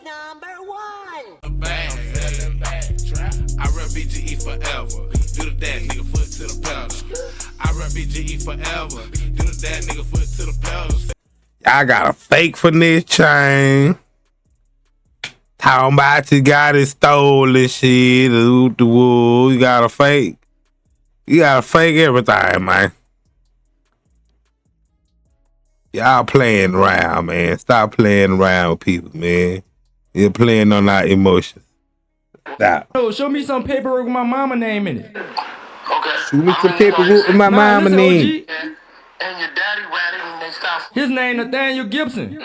#1. I run BGE forever. Do the dad nigga foot to the pedal. I run BGE forever. Do the dad nigga foot to the pedal. I got a fake for this chain. Talking about you got it stolen shit. The wool. You got a fake. You gotta fake everything, man. Y'all playing around, man. Stop playing around with people, man. You're playing on our emotions. Stop. Yo, show me some paperwork with my mama name in it. Okay. Show me some paperwork with my mama name. And your daddy ratted and they stopped. His name Nathaniel Gibson.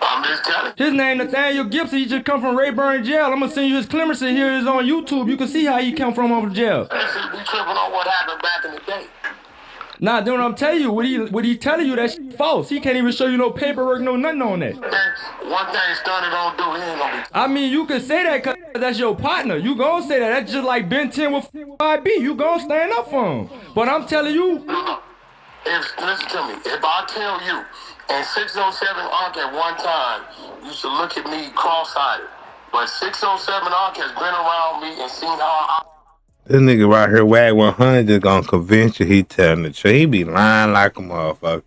I'm just telling His name Nathaniel Gibson. He just come from Rayburn jail. I'm gonna send you his clemency. Here is on YouTube. You can see how he come from over jail. you. We tripping on what happened back in the day. Nah, then what I'm telling you, what he telling you, that shit false. He can't even show you no paperwork, no nothing on that. One thing Stunner don't do, he ain't gonna be. I mean, you can say that because that's your partner. You gon' say that. That's just like Ben 10 with 5B. You gon' stand up for him. But I'm telling you. Listen to me. If I tell you, and 607 Ark at one time, you should look at me cross-eyed. But 607 Ark has been around me and seen how I... This nigga right here, Wack 100, gonna convince you he telling the truth. He be lying like a motherfucker.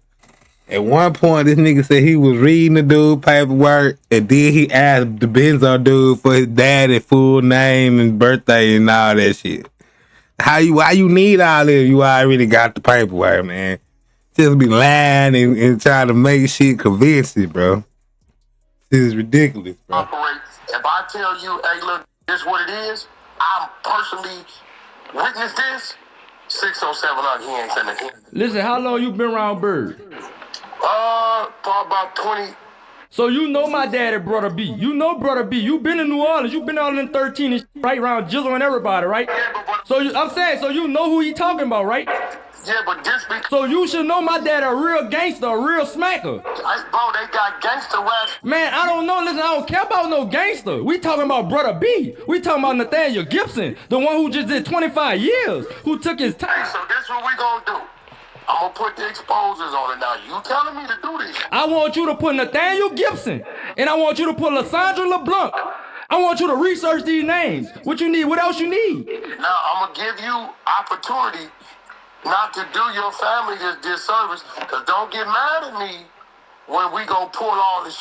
At one point, this nigga said he was reading the dude paperwork, and then he asked the Bezo dude for his daddy's full name and birthday and all that shit. Why you need all this? You already got the paperwork, man. Just be lying and trying to make shit convincing, bro. This is ridiculous, bro. If I tell you, hey, look, this is what it is, I'm personally witness this, 607 Ark, he ain't finna hear. Listen, how long you been around Bird? Probably about 20. So you know my daddy, Brother B. You know Brother B. You been in New Orleans. You been out in 13 and shit, right around Jizzle and everybody, right? Yeah, So I'm saying, so you know who he talking about, right? Yeah, but this be... So you should know my dad a real gangster, a real smacker. Bro, they got gangster raps. Man, I don't know. Listen, I don't care about no gangster. We talking about Brother B. We talking about Nathaniel Gibson, the one who just did 25 years, who took his time. Hey, so this what we gonna do. I'm gonna put the exposures on it now. You telling me to do this? I want you to put Nathaniel Gibson, and I want you to put Lysandra LeBlanc. I want you to research these names. What you need? What else you need? Now, I'm gonna give you opportunity not to do your family this disservice, because don't get mad at me when we gonna pull all this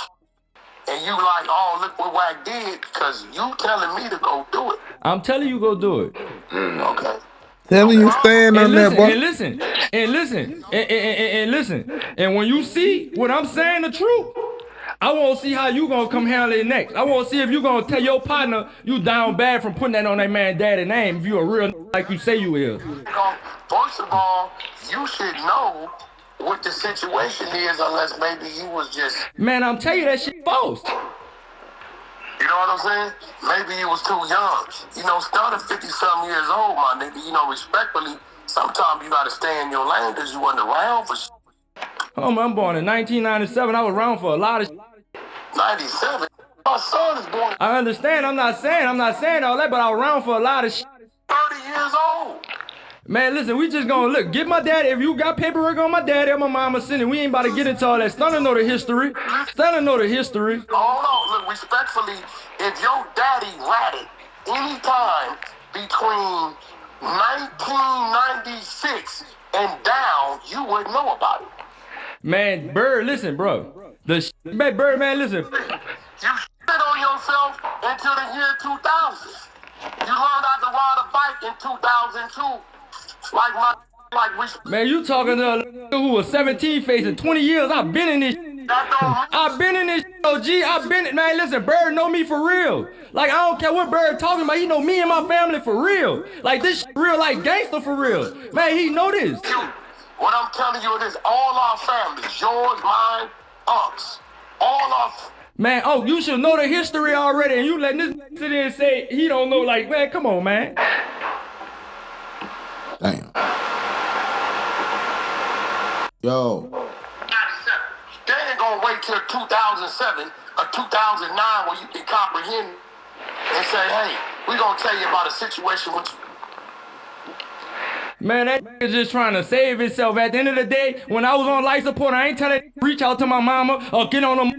and you like, oh, look what Wack did, because you telling me to go do it. I'm telling you go do it. Okay. Tell me you stand on that, boy. And listen. And when you see what I'm saying the truth, I want to see how you gonna come handle it next. I want to see if you gonna tell your partner you down bad from putting that on that man daddy name if you a real like you say you is. First of all, you should know what the situation is, unless maybe you was just... Man, I'm telling you that shit false. You know what I'm saying? Maybe you was too young. You know, started 50-something years old, my nigga. You know, respectfully, sometimes you gotta stay in your lane because you wasn't around for shit. Oh man, I'm born in 1997. I was around for a lot of 97? My son is born... I understand. I'm not saying all that, but I was around for a lot of 30 years old. Man, listen, we just gonna look. Get my daddy. If you got paperwork on my daddy or my mama sending, we ain't about to get into all that. Stunner know the history. Stunner know the history. Hold on, look, respectfully, if your daddy ratted any time between 1996 and down, you wouldn't know about it. Man, Bird, listen, bro. Man, Birdman, listen. You shit on yourself until the year 2000. You learned how to ride a bike in 2002. Man, you talking to a who was 17 facing 20 years. I've been in this. I've been in this. OG. I've been in. Man, listen, Bird know me for real. Like, I don't care what Bird talking about. He know me and my family for real. Like, this real, like gangster for real. Man, he know this. What I'm telling you is all our families, yours, mine, us, all of... Man, oh, you should know the history already, and you letting this sit there and say he don't know. Like, man, come on, man. Damn. Yo. 97. They ain't gonna wait till 2007 or 2009 where you can comprehend and say, hey, we gonna tell you about a situation with you. Man, that is just trying to save himself. At the end of the day, when I was on life support, I ain't telling reach out to my mama or get on the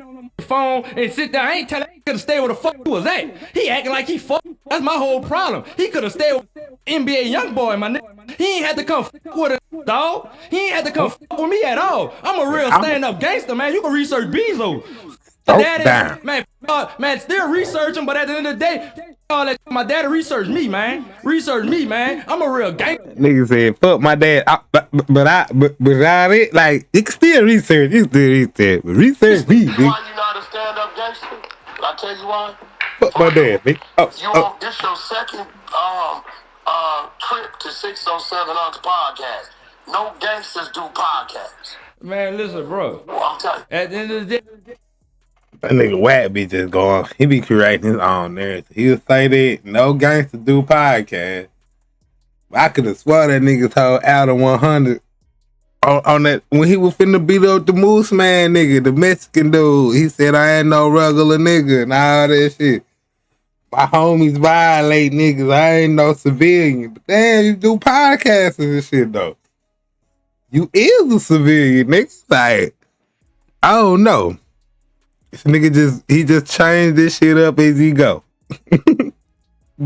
phone and sit there. I ain't telling could have stayed where the fuck he was at. He acting like he fuck. That's my whole problem. He could have stayed with NBA young boy, my nigga. He ain't had to come fuck with a dog. He ain't had to come fuck with me at all. I'm a real stand-up gangster, man. You can research Bezo. Daddy, man, still researching, but at the end of the day, all that my daddy researched me, man. Research me, man. I'm a real gangster. Nigga said, fuck my dad. But without it, like, you can still research. You still research. But research me, nigga. Why you not a stand-up gangster? I tell you why. Fuck my dad, nigga. This your second trip to 607 on the podcast. No gangsters do podcasts. Man, listen, bro. Well, I'm telling you. At the end of the day, that nigga Wack be just going. He be creating his own narrative. He'll say that no gangster do podcast. I could have swore that nigga told out of 100 on that when he was finna beat up the Moose Man nigga, the Mexican dude. He said I ain't no regular nigga and all that shit. My homies violate niggas. I ain't no civilian. But damn, you do podcasts and shit though. You is a civilian, nigga. Like, I don't know. This nigga just changed this shit up as he go.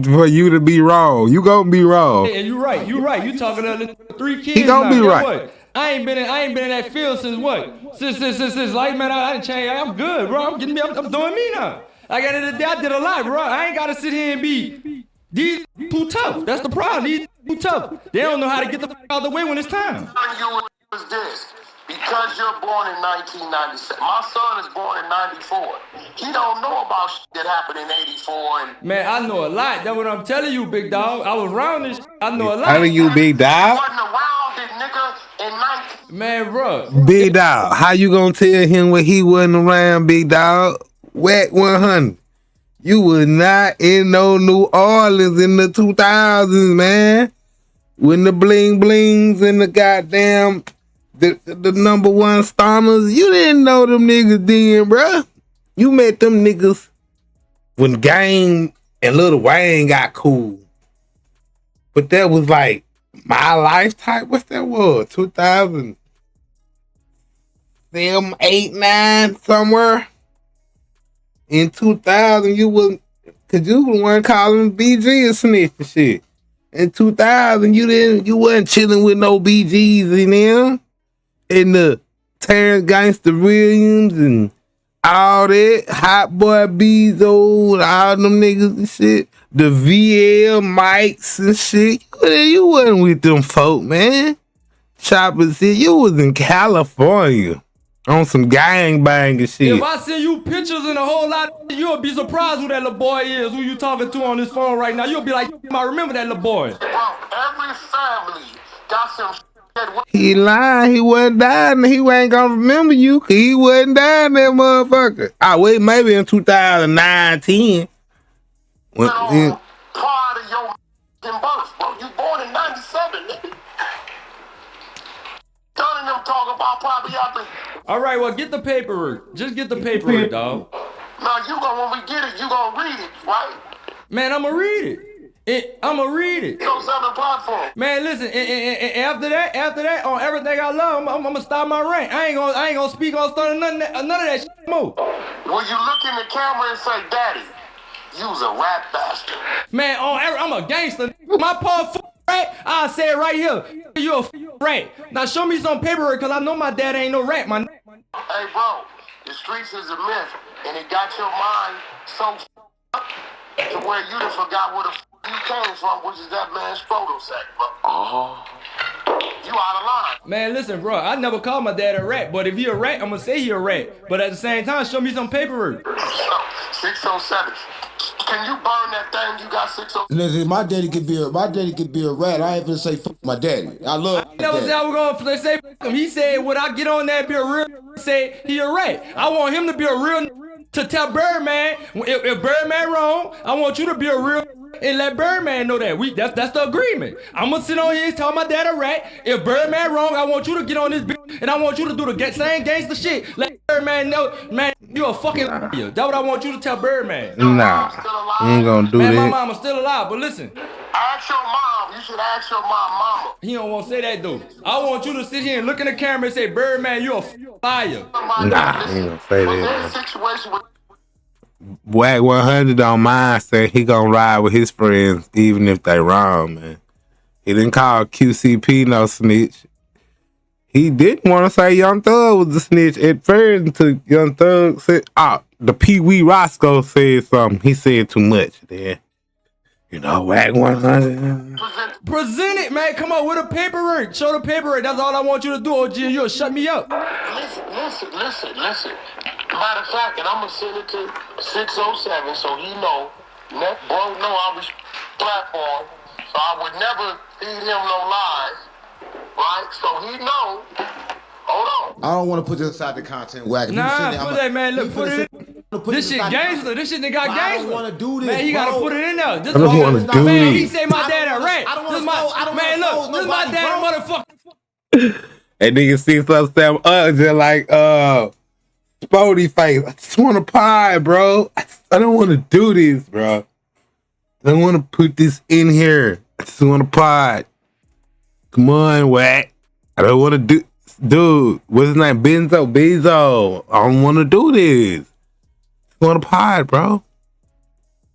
For you to be wrong. You gonna be wrong. Yeah, you right. You talking to 3 kids. He gonna now. be right. What? I ain't been in that field since what? Since life, man. I didn't change. I'm good, bro. I'm doing me now. Like at the end of the day, I did a lot, bro. I ain't gotta sit here and be these too tough. That's the problem. These too tough. They don't know how to get the fuck out of the way when it's time. You is this. Because you're born in 1997. My son is born in 94. He don't know about shit that happened in 84. And man, I know a lot. That's what I'm telling you, big dog. I was around this shit. I know a lot. Telling you, big dog. Wasn't around it, nigga, in 19. Man, bro. Big dog. How you gonna tell him when he wasn't around, big dog? Wack 100. You was not in no New Orleans in the 2000s, man. When the bling blings and the goddamn the number one stormers, you didn't know them niggas then, bruh. You met them niggas when Game and Lil Wayne got cool. But that was like my lifetime. What's that was? 2007, 8, 9, somewhere. In 2000, you was, cause you was one calling BG a snitch and shit. In 2000, you wasn't chilling with no BGs in them. And the Terrence Gangster Williams and all that, Hot Boy Bezo and all them niggas and shit. The VL mics and shit. You wasn't with them folk, man. Chopper said you was in California on some gangbang and shit. If I send you pictures and a whole lot, you'll be surprised who that little boy is, who you talking to on this phone right now. You'll be like, I remember that little boy. Bro, every family got some shit. He lying. He wasn't dying. He ain't gonna remember you. He wasn't dying, that motherfucker. Wait, maybe in 2009, 10. Prior to your birth, bro. You born in 97, nigga. Telling them talk about probably out there. All right, well, get the paperwork. Just get the paperwork, dog. Now, when we get it, you gonna read it, right? Man, I'ma read it. I'ma read it. 607 platform. Man, listen, and after that, on everything I love, I'm gonna stop my rant. I ain't gonna speak on none of that shit more. Will you look in the camera and say, Daddy, you's a rap bastard? Man, I'm a gangster. My part rat, I'll say it right here. You a rat. Now show me some paperwork, cause I know my dad ain't no rat, man. Hey, bro, the streets is a myth, and it got your mind so to where you done forgot where the you came from, which is that man's photo set, bro. You out of line. Man, listen, bro, I never called my dad a rat, but if he a rat, I'm gonna say he a rat. But at the same time, show me some paperwork. 607. Can you burn that thing? You got 607. Listen, my daddy could be a rat. I ain't gonna say fuck my daddy. I love I never said I was gonna say fuck him. He said, would I get on that be a real say he a rat? I want him to be a real to tell Birdman, if Birdman wrong, I want you to be a real and let Birdman know that. That's the agreement. I'm gonna sit on here and tell my dad a rat. If Birdman wrong, I want you to get on this bitch and I want you to do the same gangster shit. Let Birdman know, man, you a fucking liar. That's what I want you to tell Birdman. Nah, you ain't gonna do man, that. My mama's still alive, but listen. Ask your mom. You should ask your mama. He don't want to say that though. I want you to sit here and look in the camera and say, Birdman, you a liar. Nah, he ain't gonna say that. Situation with Wack 100 on mine said he gonna ride with his friends even if they wrong, man. He didn't call QCP no snitch. He didn't want to say Young Thug was a snitch at first until Young Thug said, the Pee Wee Roscoe said something. He said too much then. You know, Wack 100. Present it, man. Come on with the paperwork. Show the paperwork. That's all I want you to do, OG. You'll shut me up. Listen. Matter of fact, and I'm going to send it to 607 so he know. Bro, know I was platform, so I would never feed him no lies, right? So he know. Hold on. I don't want to put this aside the content, Wack. Nah, put that, man. Look, put it in. This shit gangster. This shit that got gangster. I don't want to do this, man, you bro. gotta put it in there. This I don't want to do man, this. he say my dad a rat. This is my dad motherfucker. And nigga 607 just like Spody face. I just want a pie, bro. I don't want to do this, bro. I don't want to put this in here. I just want a pod. Come on, Wack. I don't want to do. Dude, what's his name? Bezo. I don't want to do this. I want a pod, bro.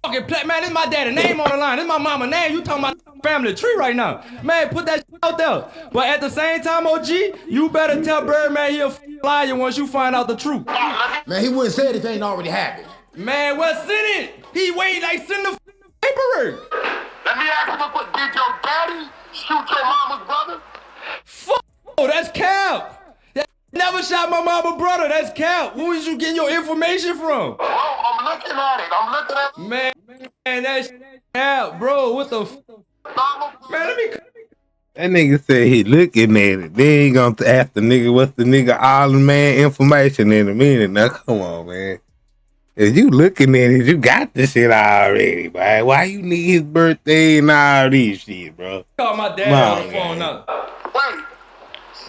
Fucking man, this is my daddy name on the line. This is my mama name. You talking about family tree right now. Man, put that shit out there. But at the same time, OG, you better tell Birdman he a liar once you find out the truth. Man, he wouldn't say it if it ain't already happened. Man, well, send it. He wait like send the paperwork. Let me ask you, what did your daddy shoot your mama's brother? Fuck, that's cap. Never shot my mama brother. That's cap. Who is you getting your information from? Bro, I'm looking at it. Man, that's cap, bro. What the man, let me. That nigga said he looking at it. They ain't gonna ask the nigga what's the nigga all the man information in a minute. Now come on, man. If you looking at it, you got the shit already, man. Why you need his birthday and all these shit, bro? Call my dad on the phone now. Wait.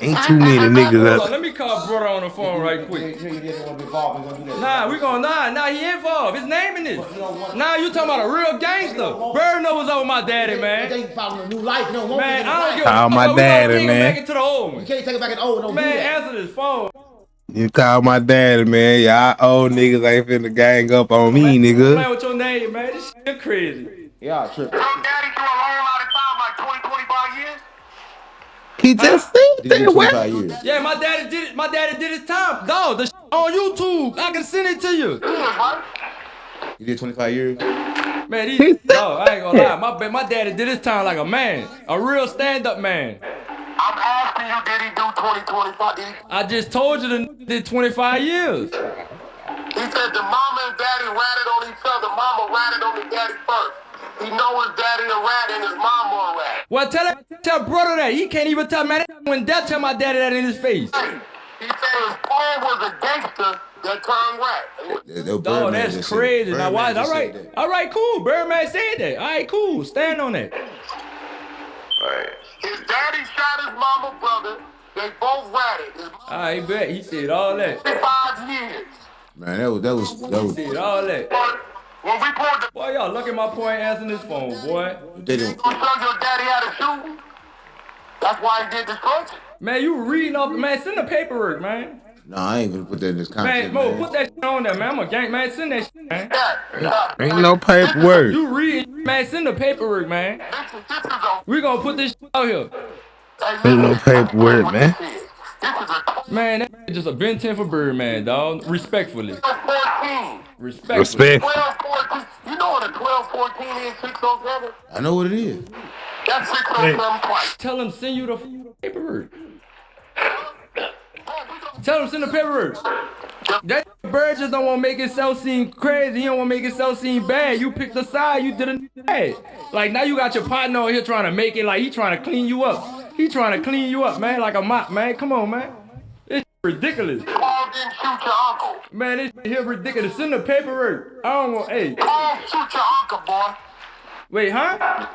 Ain't too many niggas up. Let me call brother on the phone right quick. Nah, he involved. His name in this. Nah, you talking about a real gangster. Bird was over my daddy, man. They following a new life. No, man, I don't give call my daddy, man. Back into the old one. You can't take it back in the old. Don't man, do that. answer this phone. You call my daddy, man. Y'all old niggas ain't finna gang up on me, nigga. Man, what's your name, man? This shit crazy. Yeah, true. Your daddy threw a whole lot of time, like 20, 25 years? He just said that. 25 years. Yeah, my daddy did it. My daddy did his time. Dog, the shit on YouTube. I can send it to you. You did 25 years? Man, dog, I ain't gonna lie. My daddy did his time like a man. A real stand-up man. I'm asking you, did he do 25? I just told you the did 25 years. He said the mama and daddy ratted on each other. Mama ratted on the daddy first. He know his daddy a rat and his mama a rat. Well, tell brother that. He can't even tell man when that tell my daddy that in his face. He said his dad was a gangster that turned rat. Dog, that's crazy. Now why? All right, cool. Birdman said that. All right, cool. Stand on that. His daddy shot his mama brother. They both ratted. I bet he said all that. 5 years. Man, that was. He said all that. When we pulled the Boy, y'all look at my point answering this phone, boy. They didn't. you told your daddy how to shoot. That's why he did destruction. Man, you reading off, man, send the paperwork, man. No, I ain't gonna put that in this content. Man, put that shit on there, man. I'm a gang, man. Send that shit, man. Ain't no paperwork. You reading, man. Send the paperwork, man. We gonna put this shit out here. Ain't no paperwork, man. Man, that's just a Ben 10 for Birdman, dog. Respectfully. 14. Respectfully. 12, 14. You know what a 12, 14 is? 607? I know what it is. That's 607 twice. Tell him send you the paperwork. Tell him send the paperwork. That bird just don't want to make himself seem crazy. He don't want to make himself seem bad. You picked a side, you didn't bad. Like now you got your partner on here trying to make it like he trying to clean you up. He trying to clean you up, man, like a mop, man. Come on, man. It's ridiculous. Paul didn't shoot your uncle. Man, this here ridiculous. Send the paperwork. I don't want, hey. Paul shoot your uncle, boy. Wait, huh?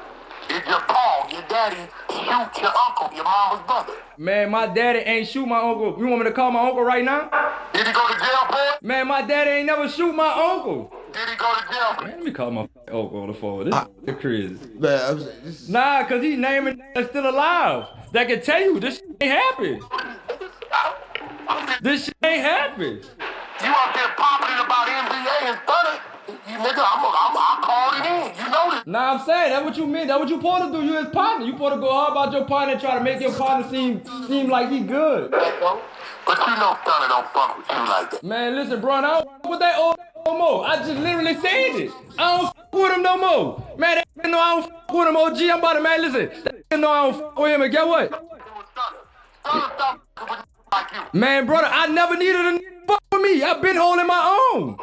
It's your Paul, your daddy, shoot your uncle, your mama's brother. Man, my daddy ain't shoot my uncle. You want me to call my uncle right now? Did he go to jail for it? Man, my daddy ain't never shoot my uncle. Did he go to jail for it? Man, let me call my uncle on the phone. This is crazy. Man, Nah, cause he naming that's still alive. That can tell you this shit ain't happen. This shit ain't happen. You out there popping about NBA and stunning? nigga. I called it in. You know this. Nah, I'm saying that's what you mean. That's what you supposed to do. You his partner. You supposed to go hard about your partner and try to make your partner seem like he good. But you know Stunner don't fuck with you like that. Man, listen, bro, I don't fuck with that old no more. I just literally said it. I don't fuck with him no more. Man, that nigga know I don't fuck with him, OG. I'm about to, man, listen. That nigga know I don't fuck with him, and get what? Stunner stop fucking with like you. Man, brother, I never needed a nigga to fuck with me. I've been holding my own.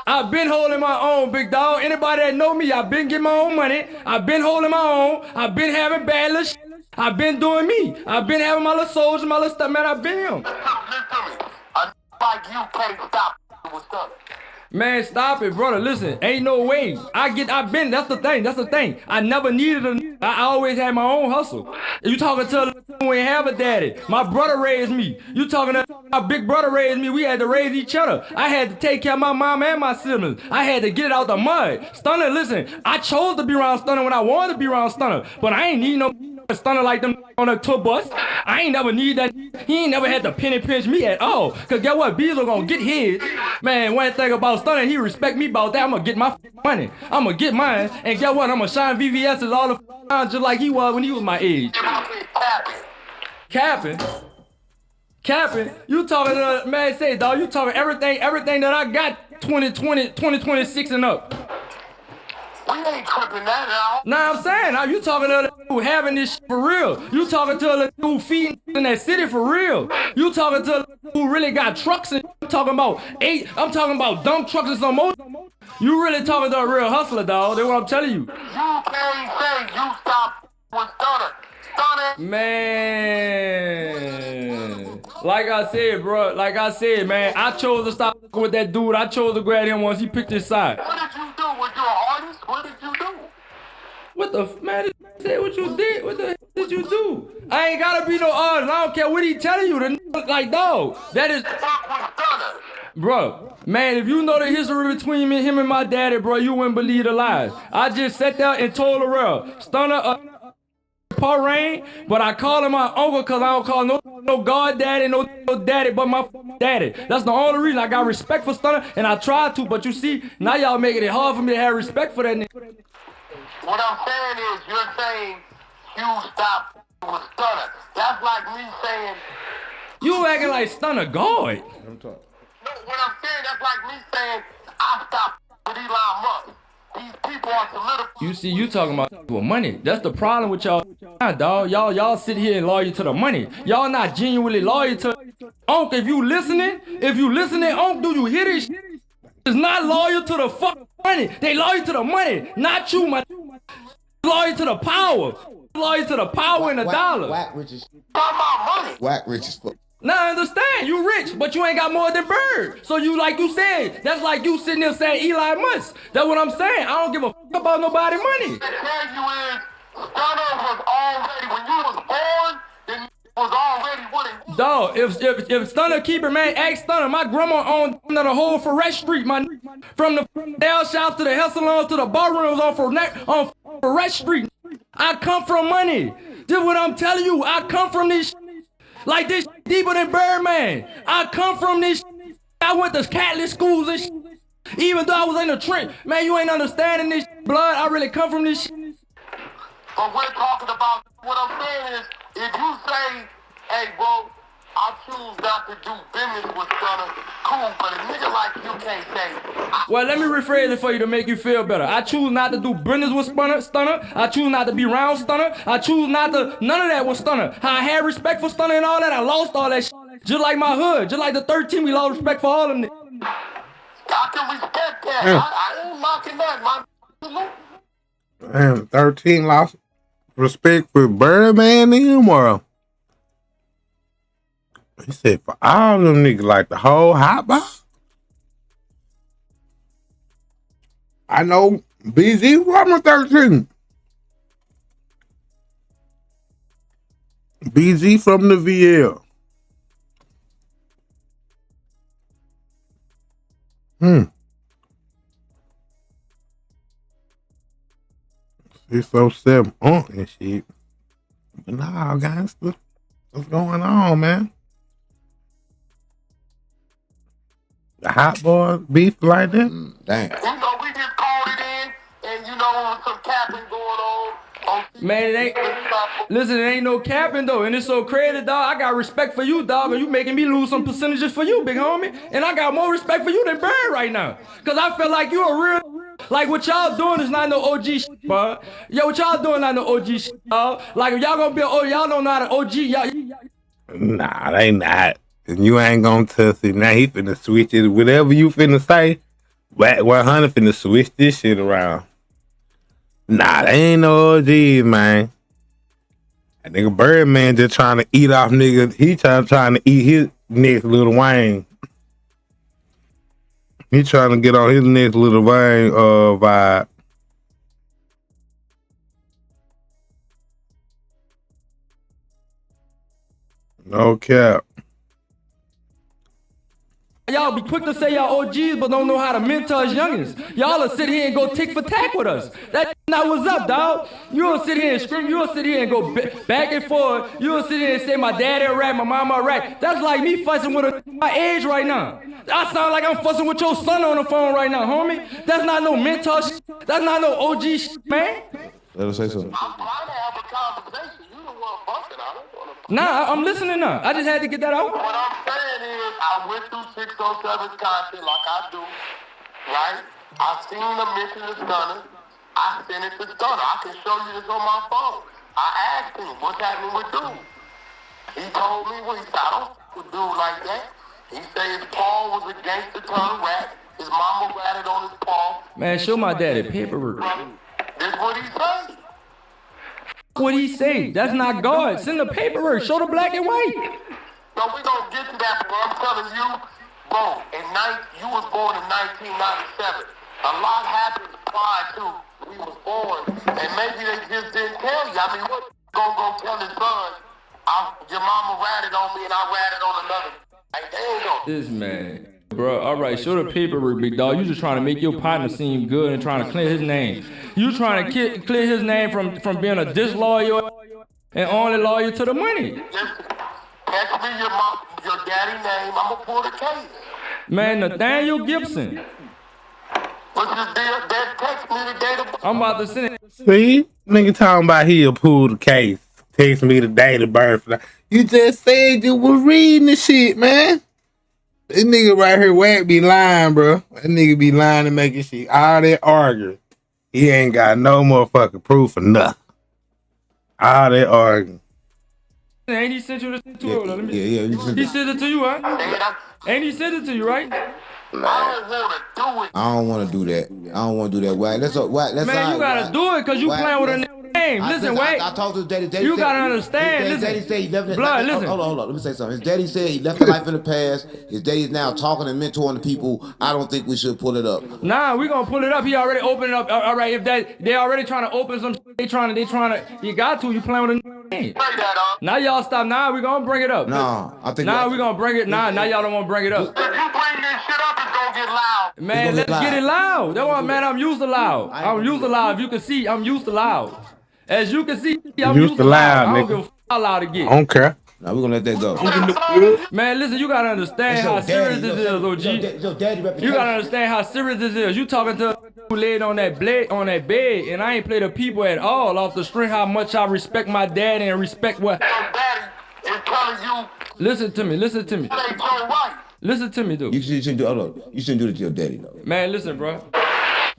I've been holding my own, big dog. Anybody that know me, I've been getting my own money. I've been holding my own. I've been having bad little shit. I've been doing me. I've been having my little soldiers, my little stuff, man. I've been him. Listen to me. A like you can't stop with Stunner. Man, stop it, brother. Listen, ain't no way. I've been, that's the thing. I never needed a, I always had my own hustle. You talking to a who ain't have a daddy. My brother raised me. You talking to my big brother raised me. We had to raise each other. I had to take care of my mom and my siblings. I had to get it out the mud. Stunner, listen, I chose to be around Stunner when I wanted to be around Stunner, but I ain't need no Stunner like them on a tour bus. I ain't never need that. He ain't never had to penny pinch me at all. Cause get what? Bezo gonna get his. Man, one thing about Stunner, he respect me about that. I'm gonna get my money. I'm gonna get mine. And get what? I'm gonna shine VVS's all the time just like he was when he was my age. Capping? You talking to, man, say, dog, you talking everything that I got 2026 and up. We ain't tripping that out. Nah, I'm saying, you talking to the who having this shit for real. You talking to the who feeding in that city for real. You talking to the who really got trucks and I'm talking about dump trucks and some more. You really talking to a real hustler, dog. That's what I'm telling you. You can't say you stop with Stunner. Man, like I said, bro, man, I chose to stop with that dude. I chose to grab him once he picked his side. What did you do? Was you an artist? What did you do? What the man? Say what you did? What the hell did you do? I ain't gotta be no artist. I don't care what he telling you. The like, dog, that is. Bro, man, if you know the history between him and my daddy, bro, you wouldn't believe the lies. I just sat there and told the world, Stunner. Rain, but I call him my uncle because I don't call no god daddy, no daddy, but my daddy. That's the only reason I got respect for Stunner, and I tried to, but you see, now y'all making it hard for me to have respect for that nigga. What I'm saying is, you're saying you stop with Stunner. That's like me saying you acting like Stunner God. No, what I'm saying, that's like me saying I stopped with Elon Musk. These people are solidified. You see, you talking about money. That's the problem with y'all, dog. Y'all sit here and loyal to the money. Y'all not genuinely loyal to Unc. If you listening, Unc, do you hear this? It's not loyal to the fucking money. They loyal to the money, not you, man. Loyal to the power. Loyal to the power and the dollar. Wack rich as Talk about money. Wack rich as fuck. Now I understand, you rich, but you ain't got more than Bird. So you, like you said, that's like you sitting there saying Elon Musk. That's what I'm saying. I don't give a fuck about nobody money. The tell you is, Stunner was already, when you was born, then was already what it. Dog, if Stunner keep it, man, ask Stunner. My grandma owned the whole Forest Street, man. From the nail shops to the hair salons to the bar rooms on Forest Street. I come from money. This is what I'm telling you. I come from this like this deeper than Birdman. I come from this. I went to Catholic schools and even though I was in the trench. Man, you ain't understanding this blood. I really come from this. But we're talking about, what I'm saying is, if you say, hey, bro, I choose not to do business with Stunner, cool, but a nigga like you can't say. Well, let me rephrase it for you to make you feel better. I choose not to do business with Stunner. I choose not to be around Stunner. I choose not to, none of that with Stunner. How I had respect for Stunner and all that, I lost all that shit. Just like my hood, just like the 13, we lost respect for all of them. I can respect that. I ain't mocking that, my. Damn, 13 lost respect for Birdman anymore. He said for all them niggas, like the whole hot box. I know BZ from the 13. BZ from the VL. It's so seven and shit. But nah, gangster. What's going on, man? The hot boy beef like that? Damn. You know, we just and you know there was some capping going on. Man, it ain't. Listen, it ain't no capping though, and it's so crazy, dog. I got respect for you, dog, and you making me lose some percentages for you, big homie. And I got more respect for you than Bird right now, cause I feel like you a real. Like what y'all doing is not no OG shit, bro. Yo, what y'all doing not no OG shit, dog. Like if y'all gonna be y'all don't know how to OG, y'all. Nah, they not. And you ain't gonna touch it. Now he finna switch it. Whatever you finna say, Wack 100 finna switch this shit around. Nah, they ain't no OGs, man. That nigga Birdman just trying to eat off niggas. He trying to eat his next Lil Wayne. He trying to get on his next Lil Wayne vibe. No cap. Y'all be quick to say y'all OGs, but don't know how to mentor us youngins. Y'all will sit here and go tick for tack with us. That's not what's up, dog. You'll sit here and scream. You'll sit here and go back and forth. You'll sit here and say my daddy a rat, my mama a rat. That's like me fussing with my age right now. I sound like I'm fussing with your son on the phone right now, homie. That's not no mentor shit. That's not no OG shit, man. Let us say something. I'm trying to have a conversation. You the one busting. I don't want to. Nah, I'm listening now. I just had to get that out. What I'm saying is, I went through 607's content like I do, right? I seen him mention the stunner. I sent it to Stunner. I can show you this on my phone. I asked him, what's happening with dude? He told me what he said. I don't with dude like that. He said his paw was a gangster turned rat. His mama ratted on his paw. Man, show my daddy paperwork. This what he said. What he say? That's not God. Send the paperwork. Show the black and white. So we gonna get to that, but I'm telling you, bro, you was born in 1997. A lot happened prior to we was born, and maybe they just didn't tell you. I mean, what gonna go tell his son? Your mama ratted on me and I ratted on another. Like, they ain't gonna. This man. Bro, all right, show the paperwork, big dog. You just trying to make your partner seem good and trying to clear his name. You trying to clear his name from being a disloyal and only loyal to the money. Just text me your daddy name. I'm gonna pull the case. Man, Nathaniel Gibson. What's his deal? Text me the date of. I'm about to send it. See? Nigga talking about he'll pull the case. Text me the date of birth. You just said you was reading the shit, man. This nigga right here, Wack, be lying, bro. That nigga be lying and making shit. All that arguing. He ain't got no motherfucking proof or nothing. All that arguing. Ain't he sent you this too? Yeah. He sent it to you, right? Ain't he sent it to you, right? I don't want to do that. I don't want to do that. Wack, let's Man, you gotta do it because you playing with a name. Listen, Wack. I talked to his daddy. You gotta understand. His daddy said he left. Blood, listen. Hold on. Let me say something. His daddy said he left the life in the past. His daddy is now talking and mentoring the people. I don't think we should pull it up. Nah, we gonna pull it up. He already opened it up. All right, if they already trying to open some, they trying to. You got to. You playing with a name. Now y'all stop. Now we gonna bring it up. No, I think. Now we gonna bring it. Now y'all don't want to bring it up. If you bring this shit up, it's gonna get loud. Man, let's get it loud. That's why, man, I'm used to loud. I'm used to loud. If you can see, I'm used to loud. As you can see, I'm used to loud. I don't give a how loud it gets. I don't care. Now we're gonna let that go. Man, listen, you gotta understand how serious this is, OG. You gotta understand how serious this is. You talking to a who laid on that bed, and I ain't play the people at all off the string how much I respect my daddy and respect what. Your daddy is telling you. Listen to me. That ain't your right. Listen to me, dude. You shouldn't do. Hold on. You shouldn't do it to your daddy though. Man, listen, bro.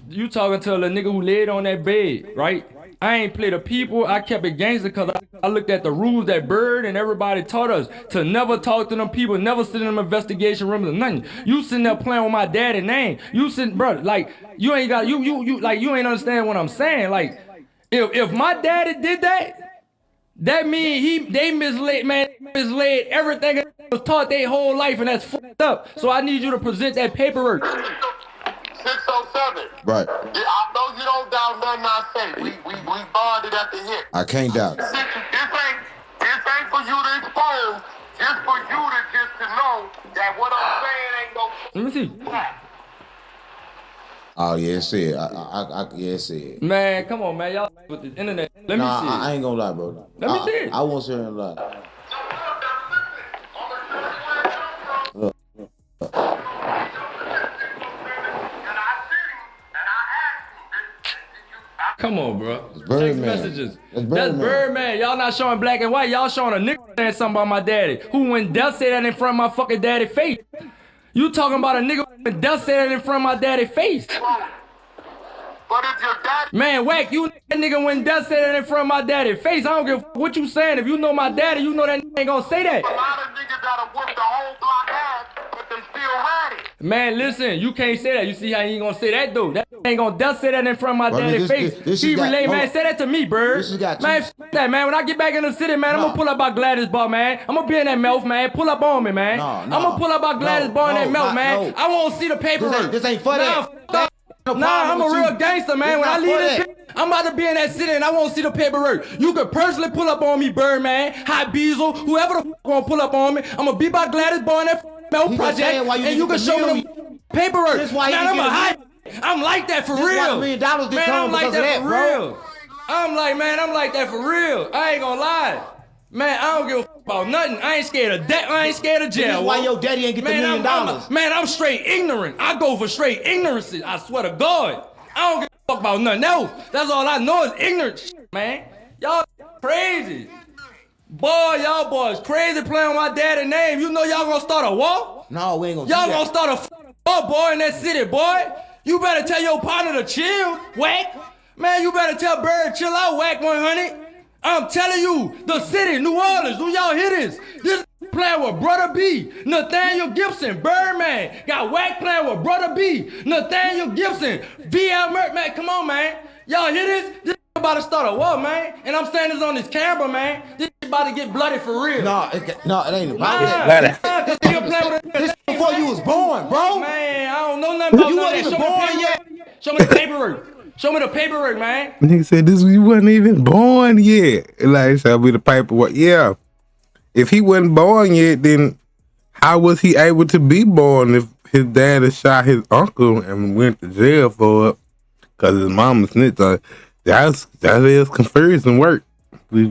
You talking to a nigga who laid on that bed, right? I ain't play the people. I kept it gangster because I looked at the rules that Bird and everybody taught us to never talk to them people, never sit in them investigation rooms or nothing. You sitting there playing with my daddy name. You sitting, bro, like you ain't got you like you ain't understand what I'm saying. Like if my daddy did that mean they misled everything that was taught their whole life, and that's fucked up. So I need you to present that paperwork. 607. Right. Yeah, I know you don't doubt nothing I say. We bonded at the hip. I can't doubt. This ain't for you to expose. Just for you to know that what I'm saying ain't no. Let me see. Oh yeah, it's it. Yeah, it's it. Man, come on, man. Y'all with the internet. Let me see. I ain't gonna lie, bro. Let me see it. I won't sit here and lie. Come on, bro. Text Birdman. messages. That's That's Birdman. Birdman. Y'all not showing black and white. Y'all showing a nigga saying something about my daddy. Who when death say that in front of my fucking daddy face? You talking about a nigga when death say that in front of my daddy face? But if your dad, Man, Wack, you that nigga when death say that in front of my daddy face. I don't give a fuck what you saying. If you know my daddy, you know that nigga ain't gonna say that. a lot of niggas that'll whoop the whole block ass, but they still ready. Man, listen, you can't say that. You see how he ain't gonna say that, though? That ain't gonna death say that in front of my Well, I mean, daddy's face. this He has got- relay, hold man. on. Say that to me, Bird. This has got Man, two- f that, man. When I get back in the city, man, I'm No. gonna pull up by Gladys Bar, man. I'm gonna be in that mouth, man. Pull up on me, man. No, I'm gonna pull up by Gladys no, Bar in that no, mouth, not- man. no. I won't see the paperwork. This ain't for that. Nah, I'm a real gangster, man. When I leave this this, bitch, I'm about to be in that city and I won't see the paperwork. You could personally pull up on me, Birdman, Hot Bezo, whoever the f gonna pull up on me. I'm gonna be by Gladys Bar in that mouth He project, saying why you and you didn't can get show the me the paperwork. This why you Man, I'm didn't a get high. I'm like that for This why real. $1 million didn't Man, come I'm like because of that that, for bro. real. I'm like that for real. I ain't gonna lie. Man, I don't give a f about nothing. I ain't scared of death. I ain't scared of jail. This is why Whoa. your daddy ain't get the Man, $1 million. Man, I'm straight ignorant. I go for straight ignorancy. I swear to God. I don't give a fuck about nothing else. That's all I know is ignorant shit, man. Y'all crazy. Boy, y'all boys crazy playing with my daddy's name. You know y'all gonna start a war? No, we ain't gonna Y'all do gonna that. start a war, boy, in that city, boy. You better tell your partner to chill, Wack. Man, you better tell Bird chill out, Wack 100. I'm telling you, the city, New Orleans, do y'all hear this? This playing with Brother B, Nathaniel Gibson, Birdman. Got Wack playing with Brother B, Nathaniel Gibson, V.L. Merck, man, come on, man. Y'all hear this? This about to start a war, man. And I'm saying this on this camera, man. This about to get bloody for real. No, it ain't about Nah, that. this nigga playing with This before you was born, bro. Man, I don't know nothing about You none of wasn't that. even Show me the born yet. paperwork. Show me the paperwork. Show me the paperwork, man. Nigga said this you wasn't even born yet. Like, so with the paperwork. Yeah. If he wasn't born yet, then how was he able to be born if his dad had shot his uncle and went to jail for it? Cause his mama snitched on it. That is confusing work. Yeah.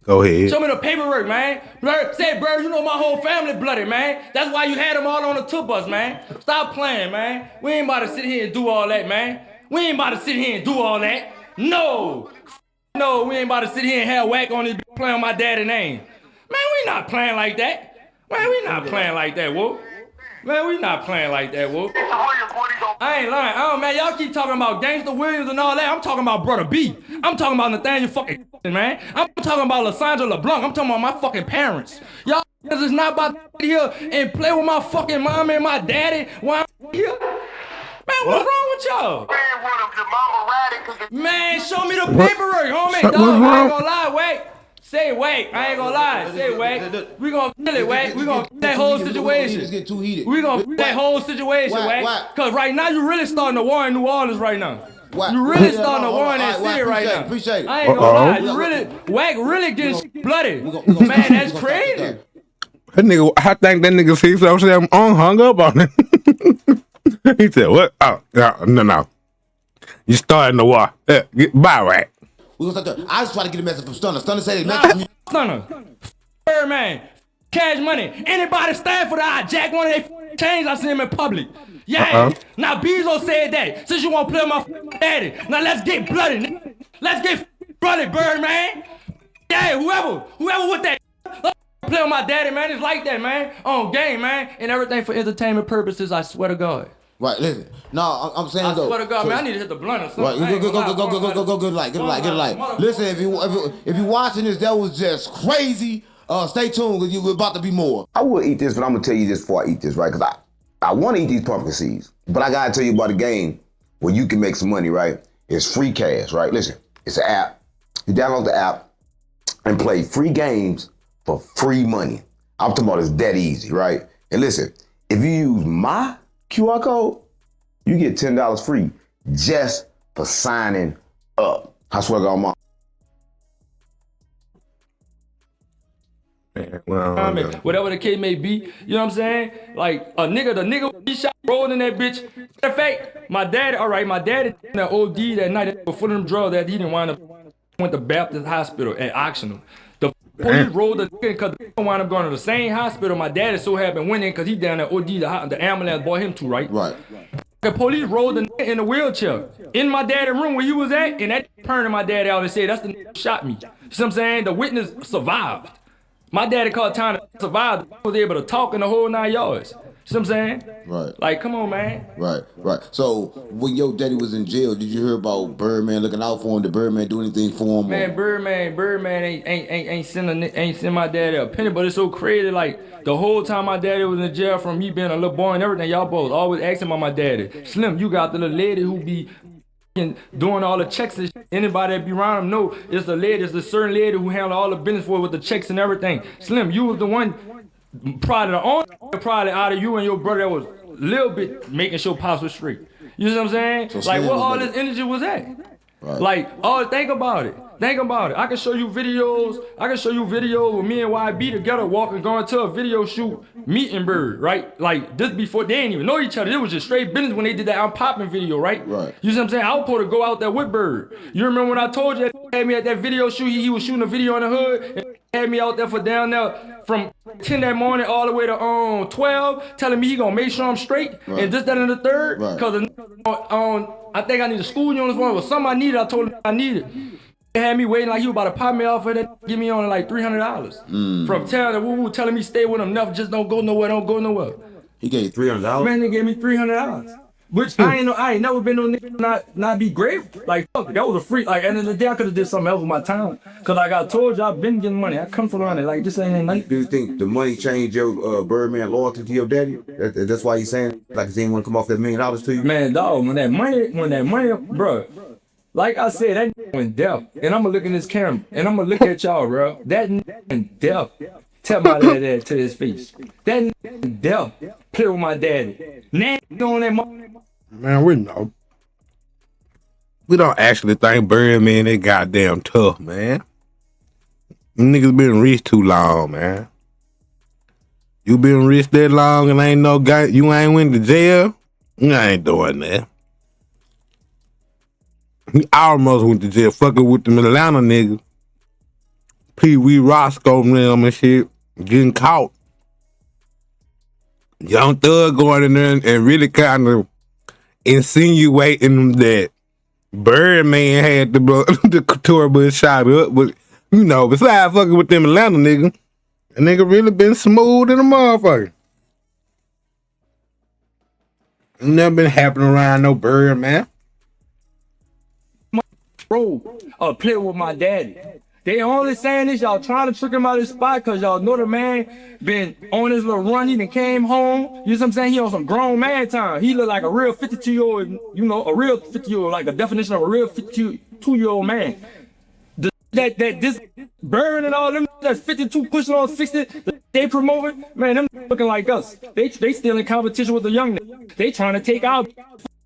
Go ahead. Show me the paperwork, man. Bird, say, Bird, you know my whole family bloody, man. That's why you had them all on the tour bus, man. Stop playing, man. We ain't about to sit here and do all that, man. We ain't about to sit here and do all that. No. No, we ain't about to sit here and have Wack on this bitch playing my daddy's name. Man, we not playing like that. Man, we not playing like that, whoop. Man, we not playing like that, whoop. Mr. Williams, what he gonna I ain't lying. Oh man, y'all keep talking about Gangsta Williams and all that. I'm talking about Brother B. I'm talking about Nathaniel fucking man. I'm talking about Lysandra LeBlanc. I'm talking about my fucking parents. Y'all is not about to sit here and play with my fucking mom and my daddy while I'm here. Man, what's wrong with y'all? playing with him? Your mama ratted because Man, show me the paperwork, homie. What's Dog, I wrong? ain't gonna lie, wait. Say wait. I ain't gonna lie. Say wait. We gonna kill it, wait. We gonna kill that whole situation. It's getting too heated. We gonna kill that whole situation, Why? wait. Cause right now you really starting a war in New Orleans right now. Why? You really Yeah, starting a hold war on, in that all right, city right now. appreciate it. I ain't gonna Uh-oh. lie. You really, Wack really getting shit bloody. We gonna Man, stop that's this. crazy. That nigga, I think that nigga see so I'm hung up on it. He said, what? Oh, no. You starting the war. Bye, right? We gonna start. I just try to get a message from Stunner. Stunner said Nah, message from you. Stunner. Birdman. Cash money. Anybody stand for that? Jack one of they chains. I see him in public. Yeah. Now Bezo said that. Since you want to play with my daddy. Now let's get bloody. Nigga. Let's get bloody, Birdman. Yeah, whoever with that. Let's play with my daddy, man. It's like that, man. On game, man. And everything for entertainment purposes, I swear to God. Right, listen. No, I'm saying I though. swear to God, so- man, I need to hit the blunt or something. Right, I ain't gonna lie. go, good light. Listen, if you watching this, that was just crazy. Stay tuned, cause we're about to be more. I will eat this, but I'm gonna tell you this before I eat this, right? Because I want to eat these pumpkin seeds, but I gotta tell you about a game where you can make some money, right? It's free cash, right? Listen, it's an app. You download the app and play free games for free money. I'm talking about it's that easy, right? And listen, if you use my QR code, you get $10 free just for signing up. I swear to God, Mom. Well, Whatever the case may be, you know what I'm saying? Like the nigga he shot rolled in that bitch. Matter of fact, my daddy in that OD that night before them drugs that he didn't wind up went to Baptist Hospital at Oxnard. The police rolled the nigga because the wound up going to the same hospital. My daddy so happened went in because he down at OD, the ambulance brought him to, right? Right. The police rolled the nigga in a wheelchair in my daddy's room where he was at, and that turned my daddy out and said, that's the nigga who shot me. You see what I'm saying? The witness survived. My daddy called time to survive. Was able to talk in the whole 9 yards. See what I'm saying? Right. Like, come on, man. Right. So when your daddy was in jail, did you hear about Birdman looking out for him? Did Birdman do anything for him? Man, Birdman ain't send my daddy a penny, but it's so crazy. Like the whole time my daddy was in jail, from me being a little boy and everything, y'all both always asking about my daddy. Slim, you got the little lady who be doing all the checks and shit. Anybody that be around him know it's the lady, it's a certain lady who handle all the business for it with the checks and everything. Slim, you was the one, probably the only probably out of you and your brother that was a little bit making sure pops was straight. You know what I'm saying? So like Slim what was all better. this energy was at? Right. Like, oh, think about it. I can show you videos. With me and YB together walking, going to a video shoot, meeting Bird, right? Like this before they didn't even know each other. It was just straight business when they did that I'm Popping video, right? Right. You see what I'm saying? I was supposed to go out there with Bird. You remember when I told you that he had me at that video shoot? He was shooting a video in the hood and had me out there for down there from 10 that morning all the way to 12, telling me he gonna make sure I'm straight, Right. and this, that, and the third. Right. Cause I think I need a school uniform or something I needed. I told him I needed. They had me waiting like he was about to pop me off for that, give me on like $300. From telling me stay with him enough, just don't go nowhere. He gave $300. Man, they gave me $300. Which I ain't never been no nigga not be grateful. Like fuck, that was a free. Like end of the day, I could have did something else with my time. Cause like I told you, I've been getting money. I come from around it. Like this ain't nothing. Do you think the money changed your Birdman loyalty to your daddy? That's why he's saying like he didn't want to come off that $1 million to you? Man, dog, when that money, bro. Like I said, that nigga went deaf. And I'm gonna look in this camera and I'm gonna look at y'all, bro. That nigga went deaf. Tell my dad to his face. That nigga deaf. Play with my daddy. Now on that money. Man, we know. We don't actually think Birdman they goddamn tough, man. Them niggas been rich too long, man. You been rich that long and ain't no guy, you ain't went to jail? You ain't doing that. He almost went to jail fucking with them Atlanta niggas. Pee Wee Roscoe them and shit, getting caught. Young Thug going in there and really kind of insinuating that Birdman had the tour bus shot up, but you know, besides fucking with them Atlanta nigga, a nigga really been smooth in a motherfucker. Never been happening around no Birdman. Bro, play with my daddy. They only saying this, y'all trying to trick him out of his spot because y'all know the man been on his little run. He done came home. You know what I'm saying? He on some grown man time. He look like a real 52-year-old, you know, a real 50-year-old, like the definition of a real 52-year-old man. This Bird and all them that's 52 pushing on 60, they promoting, man, them looking like us. They still in competition with the young niggas. They trying to take out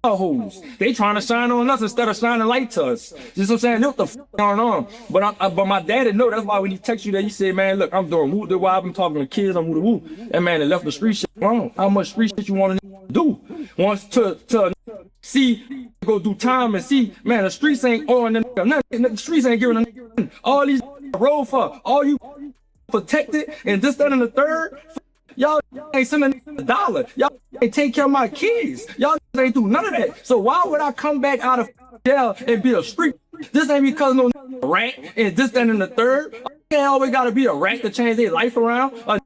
hoes. They trying to shine on us instead of shining light to us. You know what I'm saying? What the f going on? But my daddy know. That's why when he text you that, he said, man, look, I'm doing woo. That's why I've been talking to kids. I'm woo. That man that left the street shit alone. How much street shit you want to do? Wants to see, go do time and see, man, the streets ain't on nothing. The streets ain't giving a nothing. All these roll for all you protected and this, that, and the third. Y'all ain't sending a dollar. Y'all ain't take care of my kids. Y'all ain't do none of that. So why would I come back out of jail and be a street? This ain't because no rat and this, that, and the third. I ain't always gotta be a rat to change their life around. A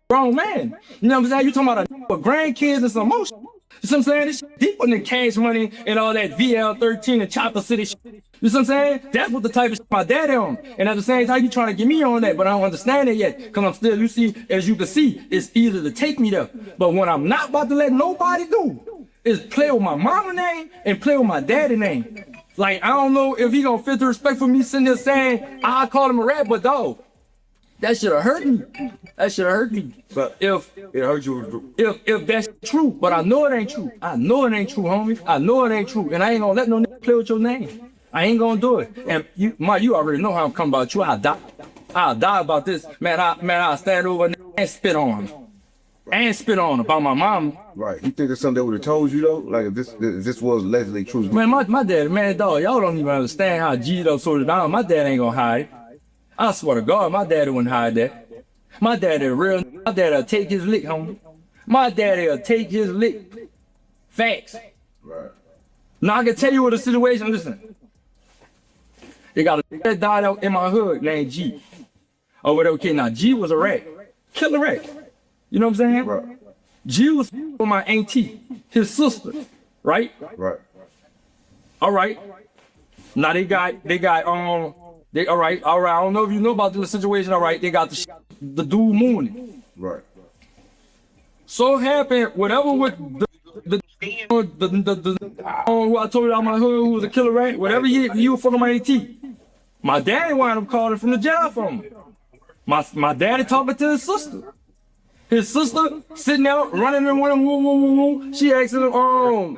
grown man. You know what I'm saying? You talking about with grandkids and some motion. You know what I'm saying? This shit deeper than cash money and all that VL13 and Chopper City shit. You know what I'm saying? That's what the type of shit my daddy on. And at the same time, you trying to get me on that, but I don't understand it yet. Because I'm still, as you can see, it's easy to take me there. But what I'm not about to let nobody do is play with my mama name and play with my daddy name. Like, I don't know if he gonna fit the respect for me sitting there saying, I call him a rat, but dog, that should have hurt me. That should have hurt me. But if It hurt you. if that's true, but I know it ain't true. I know it ain't true, homie. I know it ain't true. And I ain't gonna let no nigga play with your name. I ain't gonna do it. And you already know how I'm coming about you. I'll die about this. Man, I'll stand over and spit on him. And spit on him about my mom. Right. You think it's something they would have told you though? Like if this was allegedly true. Man, my dad, man, dog, y'all don't even understand how G'd up sort of down. My dad ain't gonna hide. I swear to God, my daddy wouldn't hide that. My daddy'll take his lick, homie. My daddy'll take his lick. Facts. Right. Now I can tell you what the situation. Listen, they got a that died out in my hood named G. Or whatever. Okay, now G was a rat, killer rat. You know what I'm saying? Right. G was with my auntie, his sister, right? Right. All right. Now they got all right. I don't know if you know about the situation. All right, they got the dude mooning. Right. So happened, whatever with the who I told you out my hood who was a killer rat, whatever he was fucking my AT. My daddy wound up calling from the jail from him. My daddy talking to his sister. His sister sitting out running in with him. Woo, woo, woo, woo. She asking him,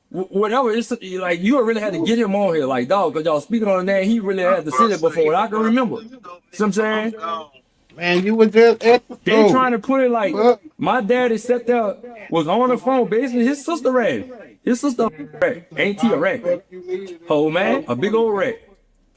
whatever. It's like you really had to get him on here, like dog, cause y'all speaking on that. He really had to sit there before what I can remember. See what I'm saying? Man, you were just at the They trying to put it like my daddy sat there, was on the phone. Basically, his sister rat. His sister rat. Ain't he a rat? Oh man, a big old rat.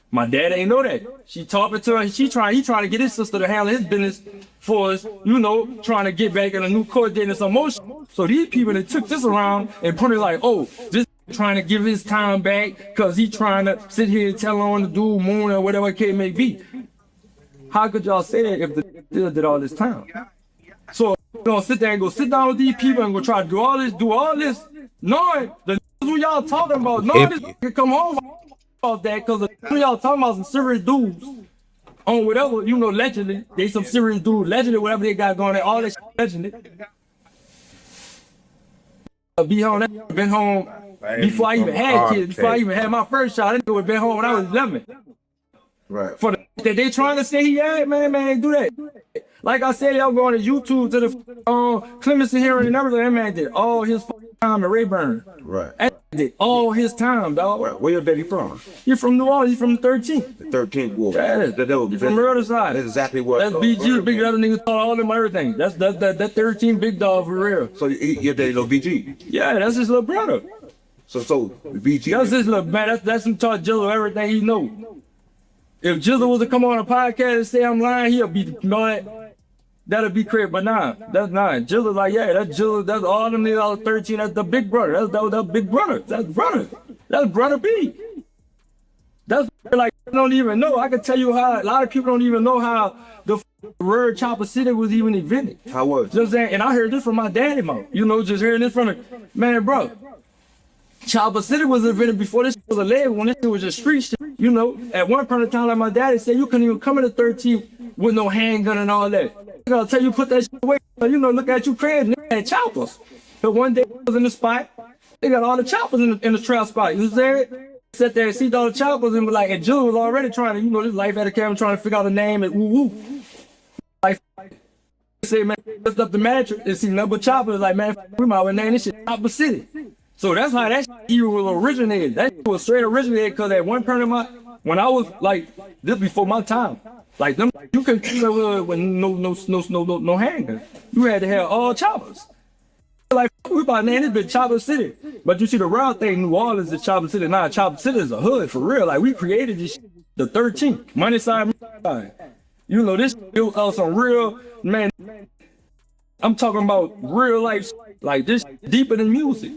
My dad ain't know that. She talking to her. He trying to get his sister to handle his business for us. You know, trying to get back in a new court date and some more shit. So these people that took this around and put it like, oh, this trying to give his time back because he trying to sit here and tell on the dude moon or whatever it may be. How could y'all say that if the deal did all this time? So you gonna sit there and go sit down with these people and go try to do all this, knowing the who y'all talking about, knowing this can come home off that because the y'all talking about some serious dudes on whatever, you know, allegedly. They some serious dudes, allegedly, whatever they got going on, all that shit, allegedly. Be home, been home before I even had kids, before I even had my first child. I didn't been home when I was 11. Right. For that they trying to say he had, man, do that. Like I said, y'all going to YouTube to the clemency hearing and everything. That man did all his time at Rayburn. Right. That did all his time, dog. Right. Where your daddy from? You're from New Orleans. He's from the 13th. The 13th Wolf. Yeah, That from the other side. That's exactly what. That's BG, big other niggas taught all them everything. That's that 13 big dog for real. So your daddy know BG. Yeah, that's his little brother. So BG. That's his little man. That's him taught Jizzle everything he know. If Jizzle was to come on a podcast and say I'm lying, he'll be mad. That'll be crazy, but nah, that's not. Jizzle like, yeah, that's Jizzle, that's all them niggas out of 13, that's the big brother. That's big brother. That's brother. That's brother B. That's like, I don't even know. I can tell you how, a lot of people don't even know how the word Chopper City was even invented. How was? You know what I'm saying? And I heard this from my daddy, mouth. You know, just hearing this from man, bro. Chopper City was invented before this was a label, when this was just street shit. You know, at one point in time, like my daddy said, you couldn't even come into 13 with no handgun and all that. I gotta tell you, put that shit away. You know, look at you crazy, nigga had choppers. But one day I was in the spot, they got all the choppers in the trap spot. You know what I'm saying? Sat there and see all the choppers and was like, and Jill was already trying to, you know, this life had a camera trying to figure out the name and woo woo. Like, say, man, lift up the mattress and see number choppers. Like, man, we might well name this shit Chopper City. So that's how that shit was originated. That shit was straight originated because at one point in my, when I was like, this before my time, like them, you couldn't kill with no handgun. You had to have all choppers. Like we about to name this bitch Chopper City, but you see the real thing, New Orleans is Chopper City. Nah, Chopper City is a hood for real. Like we created this shit, the 13th, money side. You know this built out some real man. I'm talking about real life, like this deeper than music.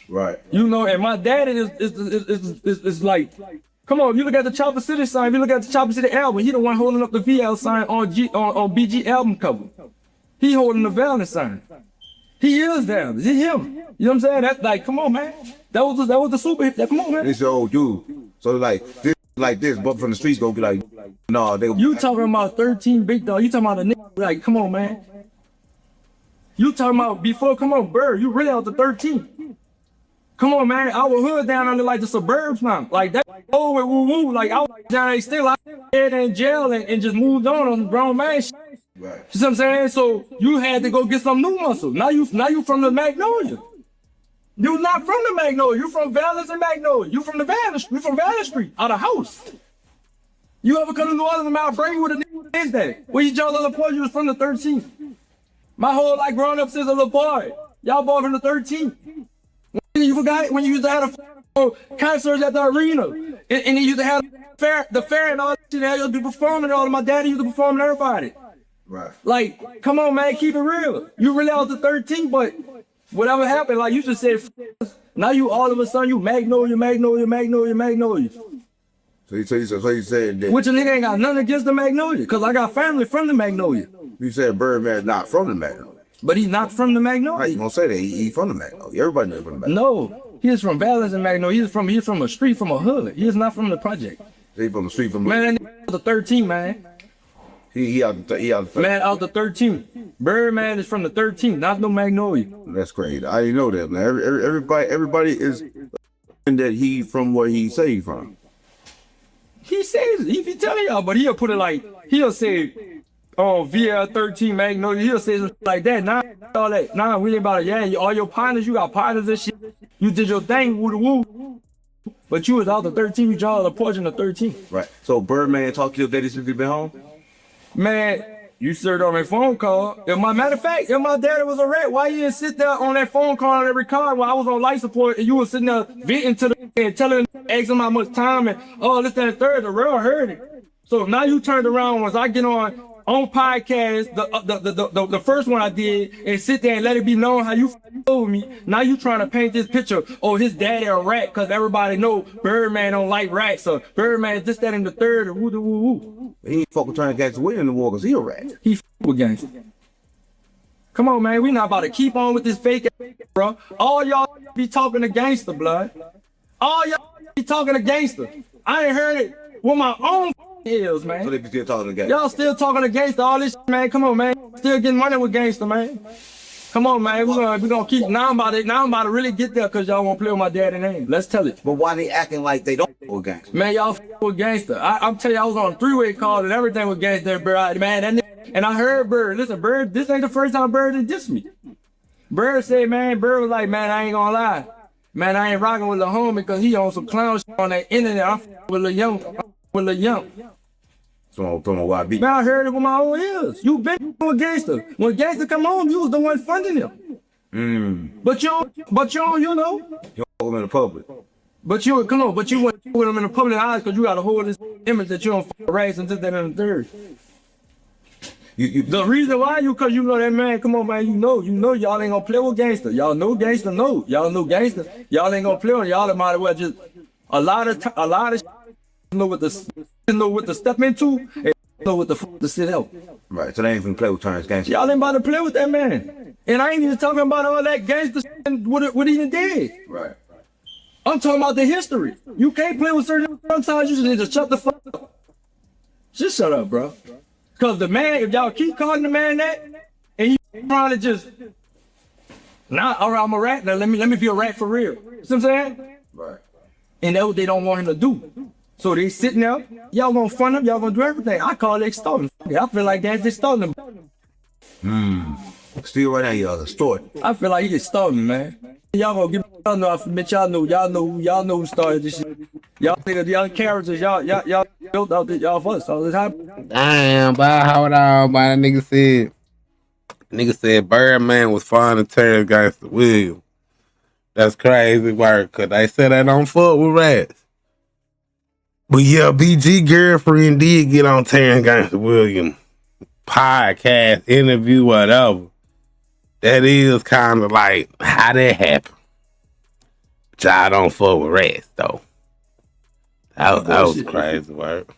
Right. You know, and my daddy is like, come on, you look at the Chopper City sign, if you look at the Chopper City album, he the one holding up the VL sign on BG album cover. He holding the Valiant sign. He is them. It's him. You know what I'm saying? That's like, come on, man. That was the super hit. Come on, man. It's your old dude. So like this, but from the streets gonna be like, nah, they. You talking about 13 big dog? You talking about a nigga? Like, come on, man. You talking about before? Come on, Bird. You really out the 13. Come on, man. Our hood down under like the suburbs now. Like that. Oh, with woo woo. Like I was down there still out there in jail and just moved on grown man shit. Right. You see what I'm saying? So you had to go get some new muscle. Now you from the Magnolia. You not from the Magnolia. You from Vallis and Magnolia. You from the Vallis. You from Valley Street. Out of house. You ever come to New Orleans and Mount Brady with a nigga is that? Where you Joe little boy, you was from the 13th. My whole life growing up since a little boy. Y'all boy from the 13th. You forgot it when you used to have concerts at the arena. And you used to have the fair and all that shit. You used to be performing and all. My daddy used to perform and everybody. Right. Like, come on, man, keep it real. You really out to 13, but whatever happened, like you just said, Now you all of a sudden you Magnolia. So you said that. Which a nigga ain't got nothing against the Magnolia, cause I got family from the Magnolia. You said Birdman's not from the Magnolia. But he's not from the How you Magnolia. gonna say that? He from the Magnolia. Everybody knows from the Magnolia. No, he's from Valens and Magnolia. He's from a street, from a hood. He's not from the project. He from the street from Man, that nigga out the 13, man. he out the Man, out the 13. Birdman is from the 13, not no Magnolia. That's crazy. I didn't know that, man. Everybody is that he from where he say he from. He says it. He be telling y'all, but he'll put it like, he'll say, oh, VL13 Magnolia. He'll say something like that. Nah, all that. Nah, we ain't about it. Yeah, all your partners, you got partners and shit. You did your thing, woo-woo. But you was out the 13, you draw the portion of 13. Right. So Birdman talked to your daddy since he been home? Man, you served on my phone call. Matter of fact, if my daddy was a rat, why you didn't sit there on that phone call on every car while I was on life support and you was sitting there venting to the and telling, asking how much time and this, that, and third, the world heard it. So now you turned around once I get on podcast, the first one I did, and sit there and let it be known how you with me. Now you trying to paint this picture, oh, his daddy a rat, cause everybody know Birdman don't like rats, so Birdman this, that, and the third, and woo. He ain't fucking trying to catch the win in the war cause he a rat. He with gangster. Come on, man, we not about to keep on with this fake ass, bro. All y'all be talking to gangster, blood. All y'all be talking to gangster. I ain't heard it with my own ears, man. So they be still talking to gangster. Y'all still talking to gangster, all this shit, man. Come on, man. Still getting money with gangster, man. Come on, man. We gonna keep. Now I'm about to really get there because y'all won't play with my daddy's name. Let's tell it. But why they acting like they don't with gangster? Man, y'all with gangster. I'm telling you, I was on a three-way call and everything with gangster, Bird. Man, that nigga, and I heard Bird. Listen, Bird, this ain't the first time Bird did diss me. Bird said, man, Bird was like, man, I ain't gonna lie. Man, I ain't rocking with the homie because he on some clown shit on that internet. I'm with the young. So I don't know why I beat. Man, I heard it with my own ears. You been with gangster. When gangster come home, you was the one funding him. But you don't, you know. You don't him in the public. But you, come on, but you went with him in the public eyes because you got to hold this image that you don't raise and this, that, and the third. The reason why because you know that man, come on, man, you know y'all ain't gonna play with gangster. Y'all know gangster, no. Y'all know gangster. Y'all ain't gonna play with y'all might as well just a lot of know what to step into and know what to sit out. Right, so they ain't finna play with Terrence gangster. Y'all ain't about to play with that man. And I ain't even talking about all that gangster shit and what he done did. Right. I'm talking about the history. You can't play with certain sometimes you just need to shut the fuck up. Just shut up, bro. Cause the man, if y'all keep calling the man that, and he trying to just, nah, all right, I'm a rat. Now let me be a rat for real. See what I'm saying? Right. And that's what they don't want him to do. So they sitting there, y'all gonna fund him, y'all gonna do everything. I call it extorting. I feel like that's extorting him. Still right now, y'all extorting. I feel like he extorting, man. Y'all gonna give y'all know, I admit y'all know who started this shit. Y'all niggas, y'all characters, y'all built out this, y'all first all the time. Damn, boy, hold on, boy. That nigga said Birdman was fond of Terrence Gangster Williams. That's crazy work, cause they said they don't fuck with rats. But yeah, BG girlfriend did get on Terrence Gangster Williams podcast, interview, whatever. That is kind of like how that happened. But y'all don't fuck with rats though. That was crazy work.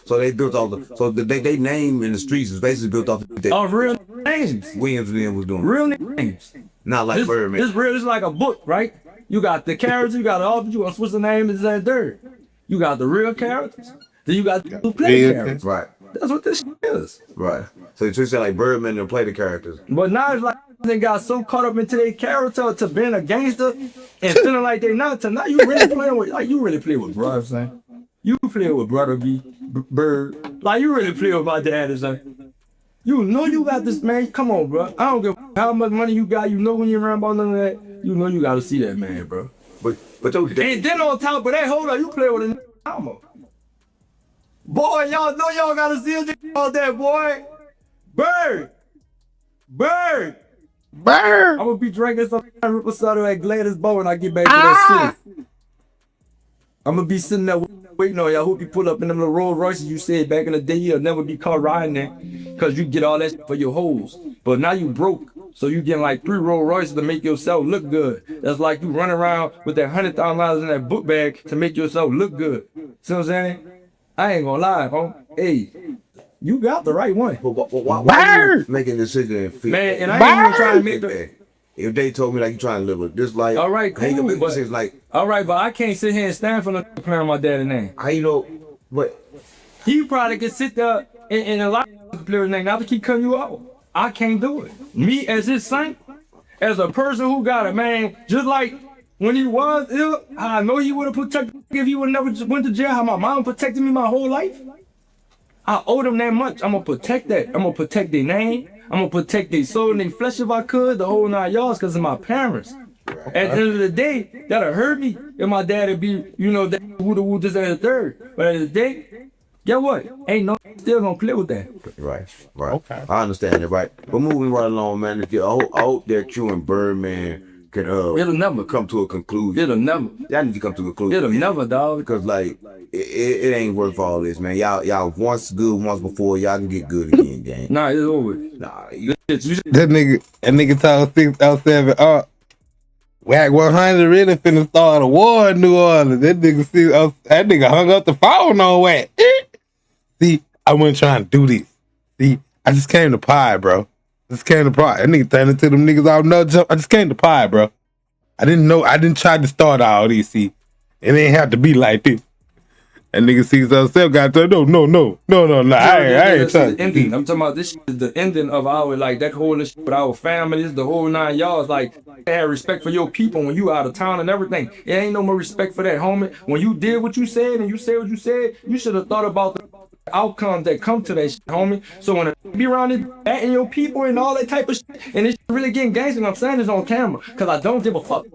So they built all they name in the streets is basically built off of Real names. Williams and them was doing. Real names. Not like Birdman. It's real. It's like a book, right? You got the characters, you got the author, you got what's the name is that third. You got the real characters, then you got the who play the characters. Right. That's what this shit is. Right. So you said like Birdman and play the characters. But now it's like they got so caught up into their character to being a gangster and feeling like they not. So now you really playing with brother, son. You play with brother B, Bird. Like you really play with my dad, son. You know you got this, man. Come on, bro. I don't give how much money you got. You know when you're around about none of that. You know you got to see that man, bro. But those and then on top of that, hold on, you play with a homo. Boy, y'all know y'all got to see a all that, boy. Bird. I'm gonna be drinking some Reposado at Gladys Bow when I get back to that city. I'm gonna be sitting there with waiting on you. I hope you pull up in them little Rolls Royces you said back in the day you'll never be caught riding there. Cause you get all that shit for your hoes. But now you broke. So you getting like 3 Rolls Royces to make yourself look good. That's like you running around with that $100,000 in that book bag to make yourself look good. See what I'm saying? I ain't gonna lie, homie. Hey, you got the right one. But why are you making a decision and feel? Man, and I ain't even trying to make the... If they told me like you trying to live with this life, all right, cool, but like, all right, but I can't sit here and stand for no playing my daddy's name. I know, but he probably could sit there and a lot of players' name not to keep cutting you out. I can't do it. Me as his son, as a person who got it, man, just like when he was ill, I know he would have protected me if he would never went to jail. How my mom protected me my whole life. I owe them that much. I'm gonna protect that. I'm gonna protect their name. I'm gonna protect their soul and their flesh if I could, the whole 9 yards, because of my parents. At the end of the day, that'll hurt me if my dad'd be, you know, that woo this and the third. But at the end of the day, guess what? Ain't no still gonna play with that. Right. Okay. I understand it, right? But moving right along, man, if you I hope that you and Birdman can it'll never come to a conclusion. It'll never. Y'all need to come to a conclusion. It'll never, dog. Because like it ain't worth all this, man. Y'all once good once before, y'all can get good again, gang. Nah, it's over. Nah, that nigga told 607 Wack 100 really finna start a war in New Orleans. That nigga hung up the phone on Wack. See, I wasn't trying to do this. See, I just came to pie, bro. Just came to pie. That nigga turning to them niggas out no jump. I just came to pie, bro. I didn't try to start all these. See, it ain't have to be like this. And nigga sees himself got to no. I ain't trying. I'm talking about this shit is the ending of our like that whole shit with our families, the whole 9 yards. Like they had respect for your people when you out of town and everything. It ain't no more respect for that, homie. When you did what you said and you said what you said, you should have thought about the outcomes that come to that shit, homie. So when it be around it and your people and all that type of shit, and it's really getting gangster, I'm saying this on camera, cause I don't give a fuck.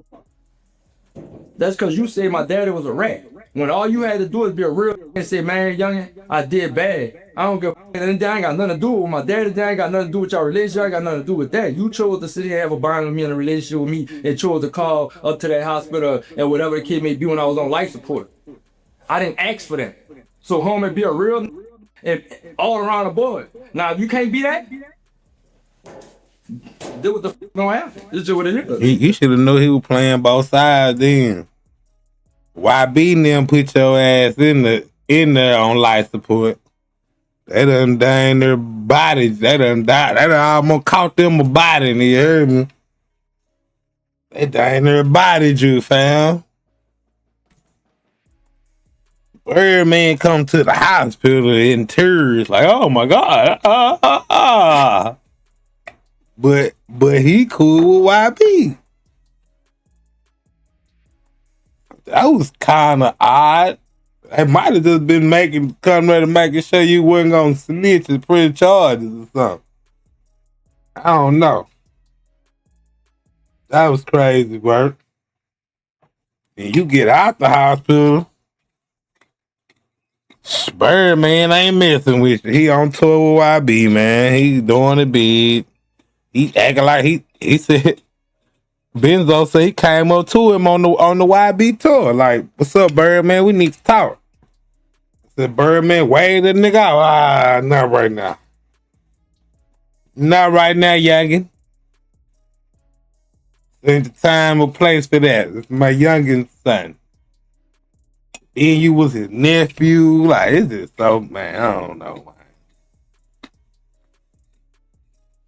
That's cause you said my daddy was a rat. When all you had to do is be a real and say, man, youngin, I did bad. I don't give a fuck. And that ain't got nothing to do with my daddy. That ain't got nothing to do with your relationship. I got nothing to do with that. You chose to sit here and have a bond with me in a relationship with me and chose to call up to that hospital and whatever the kid may be when I was on life support. I didn't ask for that. So homie, be a real and all around the board. Now, if you can't be that, do what the fuck gonna happen. This is what it is. You should have known he was playing both sides then. YB and them put your ass in there on life support. They done dying their bodies. They done died. They done almost caught them a body, and you heard me. They dying their body, you fam. Birdman come to the hospital in tears, like, oh my God. But he cool with YB. That was kind of odd. They might have just been come ready to making sure you wasn't gonna snitch and press charges or something. I don't know. That was crazy work. And you get out the hospital, Birdman ain't messing with you. He on tour with YB, man. He doing it big. He acting like he said. Bezo said he came up to him on the YB tour. Like, what's up, Birdman? We need to talk. I said, Birdman, wave that nigga out. Not right now. Not right now, youngin. Ain't the time or place for that. It's my youngin' son. And you was his nephew. Like, it's just so, man, I don't know,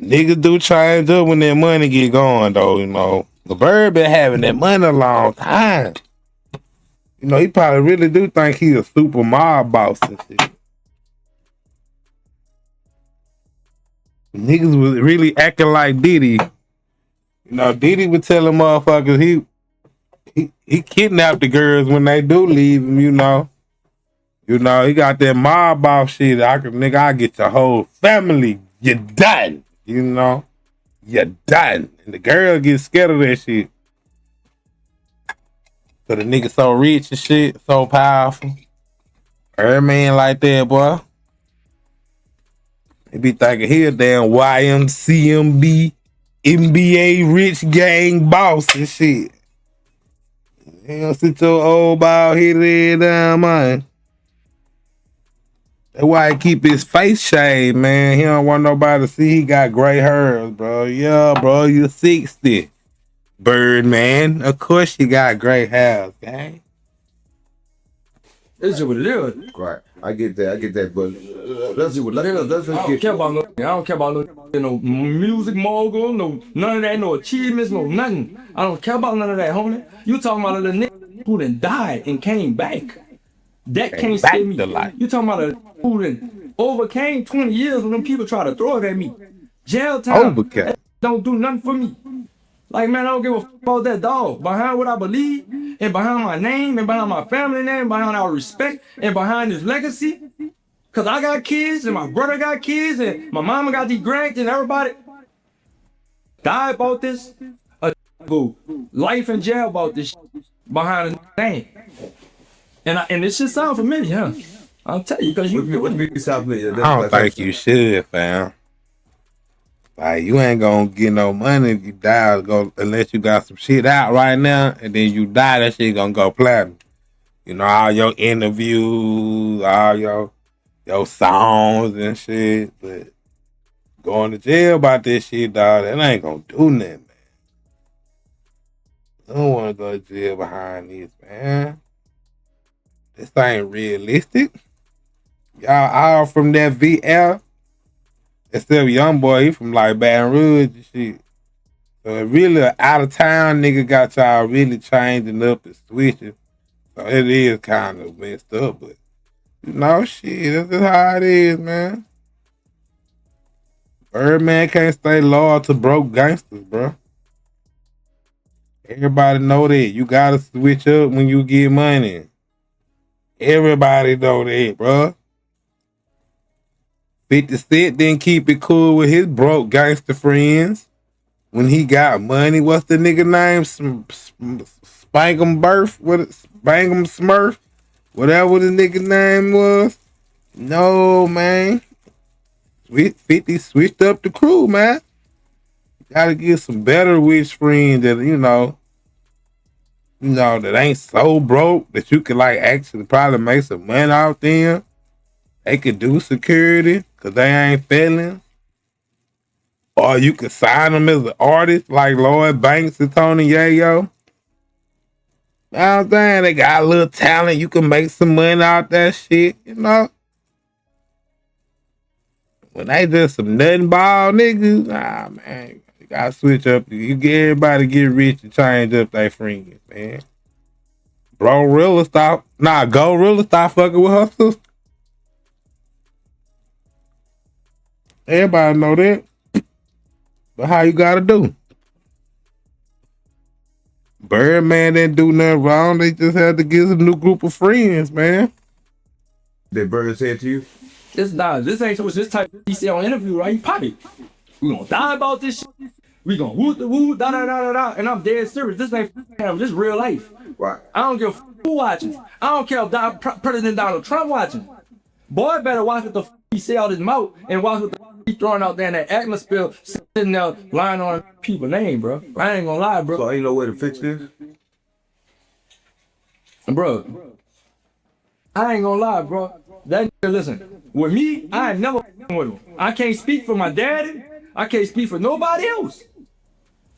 man. Niggas do change up when that money get going, though, you know. The Bird been having that money a long time. You know, he probably really do think he a super mob boss and shit. Niggas was really acting like Diddy. You know, Diddy would tell them motherfuckers he kidnapped the girls when they do leave him, you know. You know, he got that mob boss shit. I get your whole family. You done. You know. You're done. And the girl gets scared of that shit. So the nigga so rich and shit, so powerful. Every man like that, boy. He be thinking he a damn YMCMB, NBA rich gang boss and shit. You don't sit your old bald headed down, man. That's why he keep his face shaved, man. He don't want nobody to see he got gray hairs, bro. Yeah, bro, you 60. Birdman. Of course you got gray hairs, gang. This is what it is. Right. I get that, but let's do it. Let's I don't care about no. I don't care about no music mogul, no none of that, no achievements, no nothing. I don't care about none of that, homie. You talking about the nigga who done died and came back? That can't back scare me. to life. You talking about a who done overcame 20 years when them people try to throw it at me? Jail time. Overkill. That don't do nothing for me. Like, man, I don't give a fuck about that dog. Behind what I believe, and behind my name, and behind my family name, behind our respect, and behind this legacy. Cause I got kids, and my brother got kids, and my mama got these grandkids, and everybody die about this. Go life in jail about this behind the name. And this shit sound familiar, huh? I'll tell you, cause what make South familiar? I don't think you should, fam. Like, you ain't gonna get no money if you die unless you got some shit out right now, and then you die, that shit gonna go platinum. You know, all your interviews, all your songs and shit, but going to jail about this shit, dog, that ain't gonna do nothing, man. I don't wanna go to jail behind this, man. This ain't realistic. Y'all all from that VL. Except young boy, he from like Baton Rouge and shit. So it really out of town nigga got y'all really changing up and switching. So it is kind of messed up, but you know, shit, that's just how it is, man. Birdman can't stay loyal to broke gangsters, bro. Everybody know that. You gotta switch up when you get money. Everybody know that, bro. 50 Cent didn't keep it cool with his broke gangster friends. When he got money, what's the nigga name? Spangum Burf? Spangum Smurf? Whatever the nigga name was. No, man. 50 switched up the crew, man. Gotta get some better rich friends that, that ain't so broke that you could like actually probably make some money off them. They could do security because they ain't felons. Or you could sign them as an artist like Lloyd Banks and Tony Yayo. You know what I'm saying? They got a little talent. You can make some money out that shit, you know? When they just some nothing ball niggas, nah, man. You gotta switch up. You get everybody get rich and change up their friends, man. Gorilla stop fucking with her sister. Everybody know that. But how you gotta do? Birdman didn't do nothing wrong. They just had to get a new group of friends, man. Did Bird say it to you? this ain't so this type he said on interview, right? You pop it. We gonna die about this shit. We gonna woo the woo, da da da da da. And I'm dead serious. This ain't this real life. Right. I don't give a who watching. I don't care if President Donald Trump watching. Boy better watch what the he say out his mouth and watch what the he throwing out there in that atmosphere, sitting there lying on people's name, bro. I ain't gonna lie, bro. So ain't no way to fix this? Bro, I ain't gonna lie, bro. That nigga, listen, with me, I ain't never with him. I can't speak for my daddy. I can't speak for nobody else.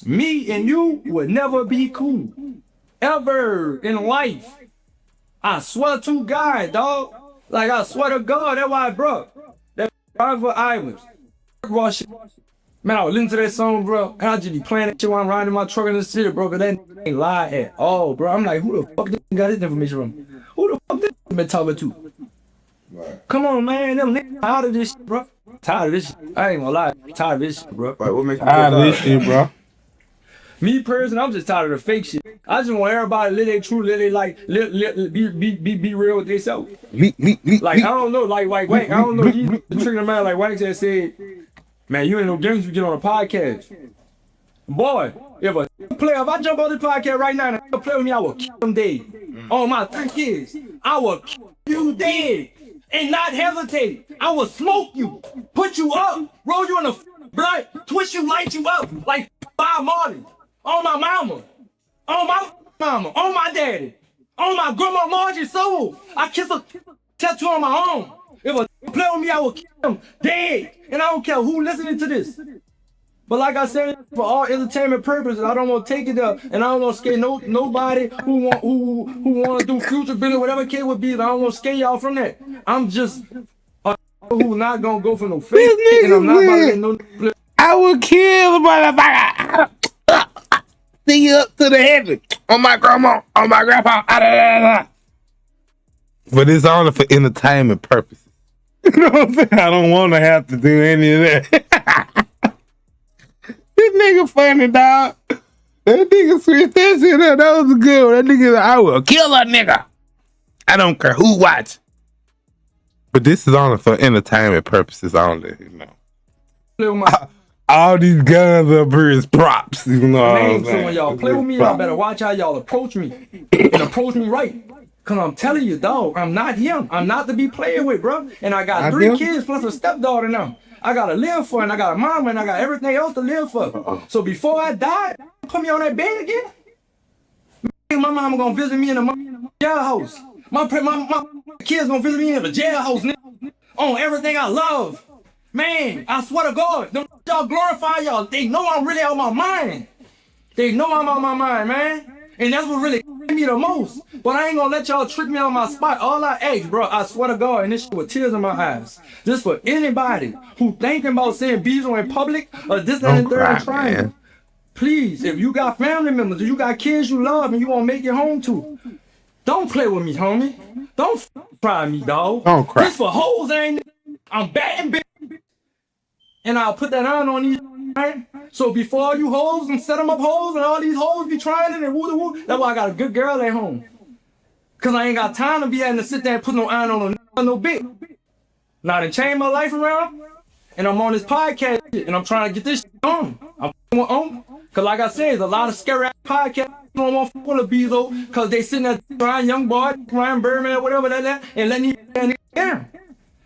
Me and you would never be cool. Ever in life. I swear to God, dog. Like, I swear to God, that's why, bro. That Private Islands. Raw shit. Man, I was listening to that song, bro, and I just be playing that shit while I'm riding in my truck in the city, bro, but that ain't lie at all, bro. I'm like, who the fuck this got this information from? Who the fuck this been talking to? Right. Come on, man, them niggas tired of this shit, bro. Tired of this shit. I ain't gonna lie, tired of this shit, bro. Right, what makes you tired of this shit, bro? Me personally, I'm just tired of the fake shit. I just want everybody to live their truth, live their life, be real with themselves. Like, I don't know, like Wack, I don't know, he's the trigger man, like Wack just said, man, you ain't no games, you get on a podcast. Boy, if I jump on this podcast right now and a play with me, I will kill him dead. On my 3 kids, I will kill you dead and not hesitate. I will smoke you, put you up, roll you in the blood, twist you, light you up like 5 Marley. On my mama, on my daddy, on my grandma Margie's soul. I kiss a tattoo on my arm. If a play with me, I will kill him dead. And I don't care who listening to this. But like I said, for all entertainment purposes, I don't want to take it there, and I don't want to scare nobody who want to do future business, whatever kid would be. I don't want to scare y'all from that. I'm just a who not gonna go for no fake, and I'm not about to let no. I would kill the motherfucker. See you up to the heaven. On my grandma, on my grandpa. But it's only for entertainment purposes. You know what I'm saying? I don't want to have to do any of that. This nigga funny, dog. That nigga switched that shit up. That was a good one. That nigga, I will kill a nigga. I don't care who watch. But this is only for entertainment purposes only, you know. All these guns up here is props, you know what I'm saying? So when y'all play with me, y'all better watch how y'all approach me. And approach me right. Cause I'm telling you, dog, I'm not him. I'm not to be playing with, bro. And I got 3 kids plus a stepdaughter now. I gotta live for, and I got a mama, and I got everything else to live for. So before I die, put me on that bed again. My mama gonna visit me in the jailhouse. My kids gonna visit me in the jailhouse, nigga. On everything I love. Man, I swear to God, y'all glorify y'all. They know I'm really out my mind. They know I'm out my mind, man. And that's what really me the most. But I ain't gonna let y'all trick me on my spot. All I ask, bro, I swear to God, and this shit with tears in my eyes. Just for anybody who thinking about saying Bezo in public or this and the third and trying. Please, if you got family members, if you got kids you love and you wanna make it home to, don't play with me, homie. Don't cry me, dog. Don't cry. This for hoes, ain't it? I'm batting big. And I'll put that on these, right? So before all you hoes and set them up hoes and all these hoes be trying it and woo-woo, that's why I got a good girl at home. Cause I ain't got time to be having to sit there and put no iron on no bit. Now I done changed my life around and I'm on this podcast and I'm trying to get this shit on. I'm on. Cause like I said, there's a lot of scary podcasts don't want to full of Bezo cause they sitting there trying young boy, crying Birdman, whatever that and letting you down.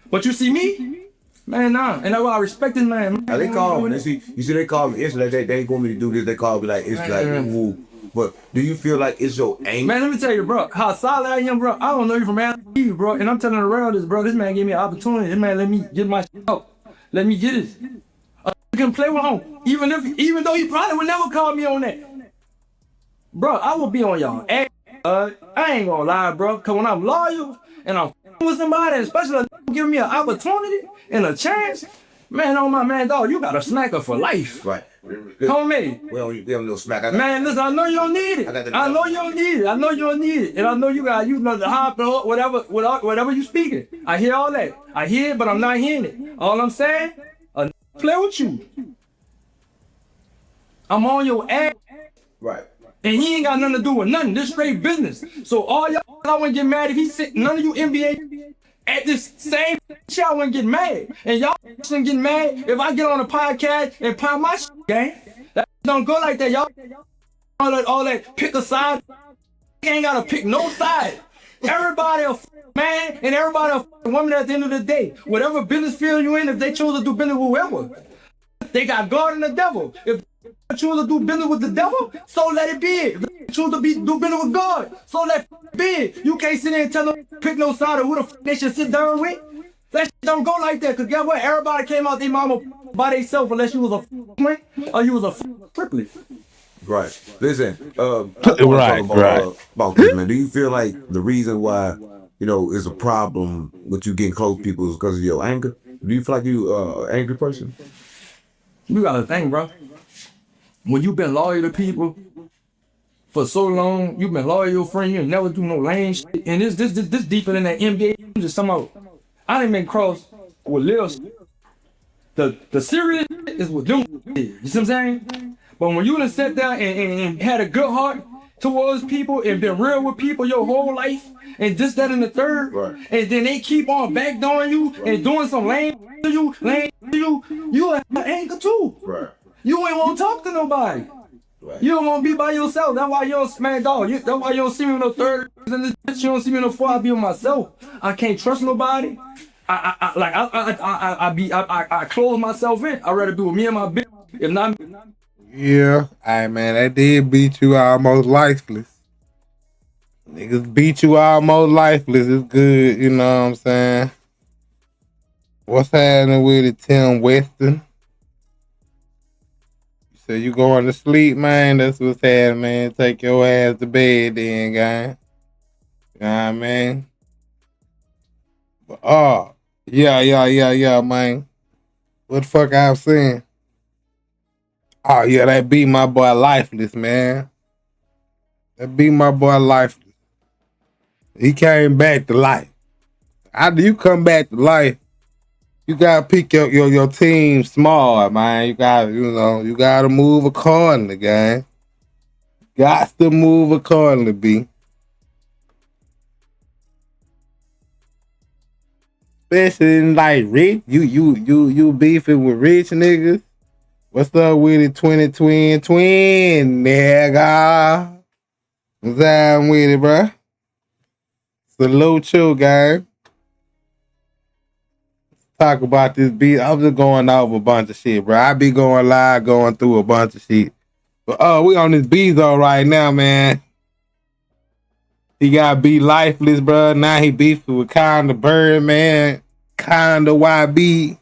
But you see me? Man, nah, and that's why I respect this man. Now they call me. You see, they call me. It's like they ain't want me to do this. They call me like it's like woo. But do you feel like it's your aim? Man, let me tell you, bro, how solid I am, bro. I don't know you from Eve, bro, and I'm telling the world this, bro. This man gave me an opportunity. This man let me get my shit out. Let me get it. You can play with him, even though he probably would never call me on that. Bro, I will be on y'all ass. I ain't gonna lie, bro. Cause when I'm loyal and I'm with somebody, especially give me an opportunity and a chance, man, oh my man, dog, you got a smacker for life. Right. Homie. We don't know smack. Man, listen, I know you don't need it. I know you don't need it. I know you don't need it. And I know you got, you know, the hop, whatever you speaking. I hear all that. I hear it, but I'm not hearing it. All I'm saying, a play with you. I'm on your ass. Right. And he ain't got nothing to do with nothing. This straight business. So all y'all, I wouldn't get mad if he sit, none of you NBA at this same shit, I wouldn't get mad. And y'all shouldn't get mad if I get on a podcast and pop my shit, gang. That don't go like that, y'all. All that pick a side. You ain't gotta pick no side. Everybody a man and everybody a woman at the end of the day. Whatever business field you in, if they choose to do business with whoever, they got God and the devil. If they choose to do business with the devil, so let it be. If they choose to do business with God, so let it be. You can't sit there and tell them pick no side of who the they should sit down with. That shit don't go like that. Cause guess what? Everybody came out their mama by themselves unless you was a twin or you was a triplet. Right. Listen, about this, man. Do you feel like the reason why, you know, is a problem with you getting close to people is because of your anger? Do you feel like you an angry person? You gotta think, bro. When you've been loyal to people for so long, you've been loyal to your friend, you never do no lame shit. And this deeper than that NBA. I'm just talking about, I didn't been crossed with little shit. The serious shit is with them shit. You see what I'm saying? But when you done sat down and had a good heart towards people and been real with people your whole life, and this, that, and the third, right. And then they keep on backdooring you and doing some lame to you, you have anger too. Right. You ain't want to talk to nobody. Right. You don't want to be by yourself. That's why you don't smack dog. That's why you don't see me in no third in this bitch. You don't see me in no four. I be with myself. I can't trust nobody. I close myself in. I'd rather be with me and my bitch. If not. Yeah, hey man, that did beat you almost lifeless. Niggas beat you almost lifeless. It's good, you know what I'm saying? What's happening with it, Tim Weston? So you going to sleep, man? That's what's happening, man. Take your ass to bed then, guy. You know what I mean? But, yeah, man. What the fuck I was saying? Oh, yeah, that beat my boy Lifeless, man. That beat my boy Lifeless. He came back to life. After you come back to life, you gotta pick your team smart, man. You gotta move accordingly, gang. Got to move accordingly, B. Especially in like rich, you beefing with rich niggas. What's up with it, twin, nigga? What's up with it, bro? Salute you, gang. Talk about this beat. I'm just going over a bunch of shit, bro. I be going live, going through a bunch of shit. But we on this Bezo right now, man. He got beat Lifeless, bro. Now he beefing with Kinda Birdman, Kinda YB.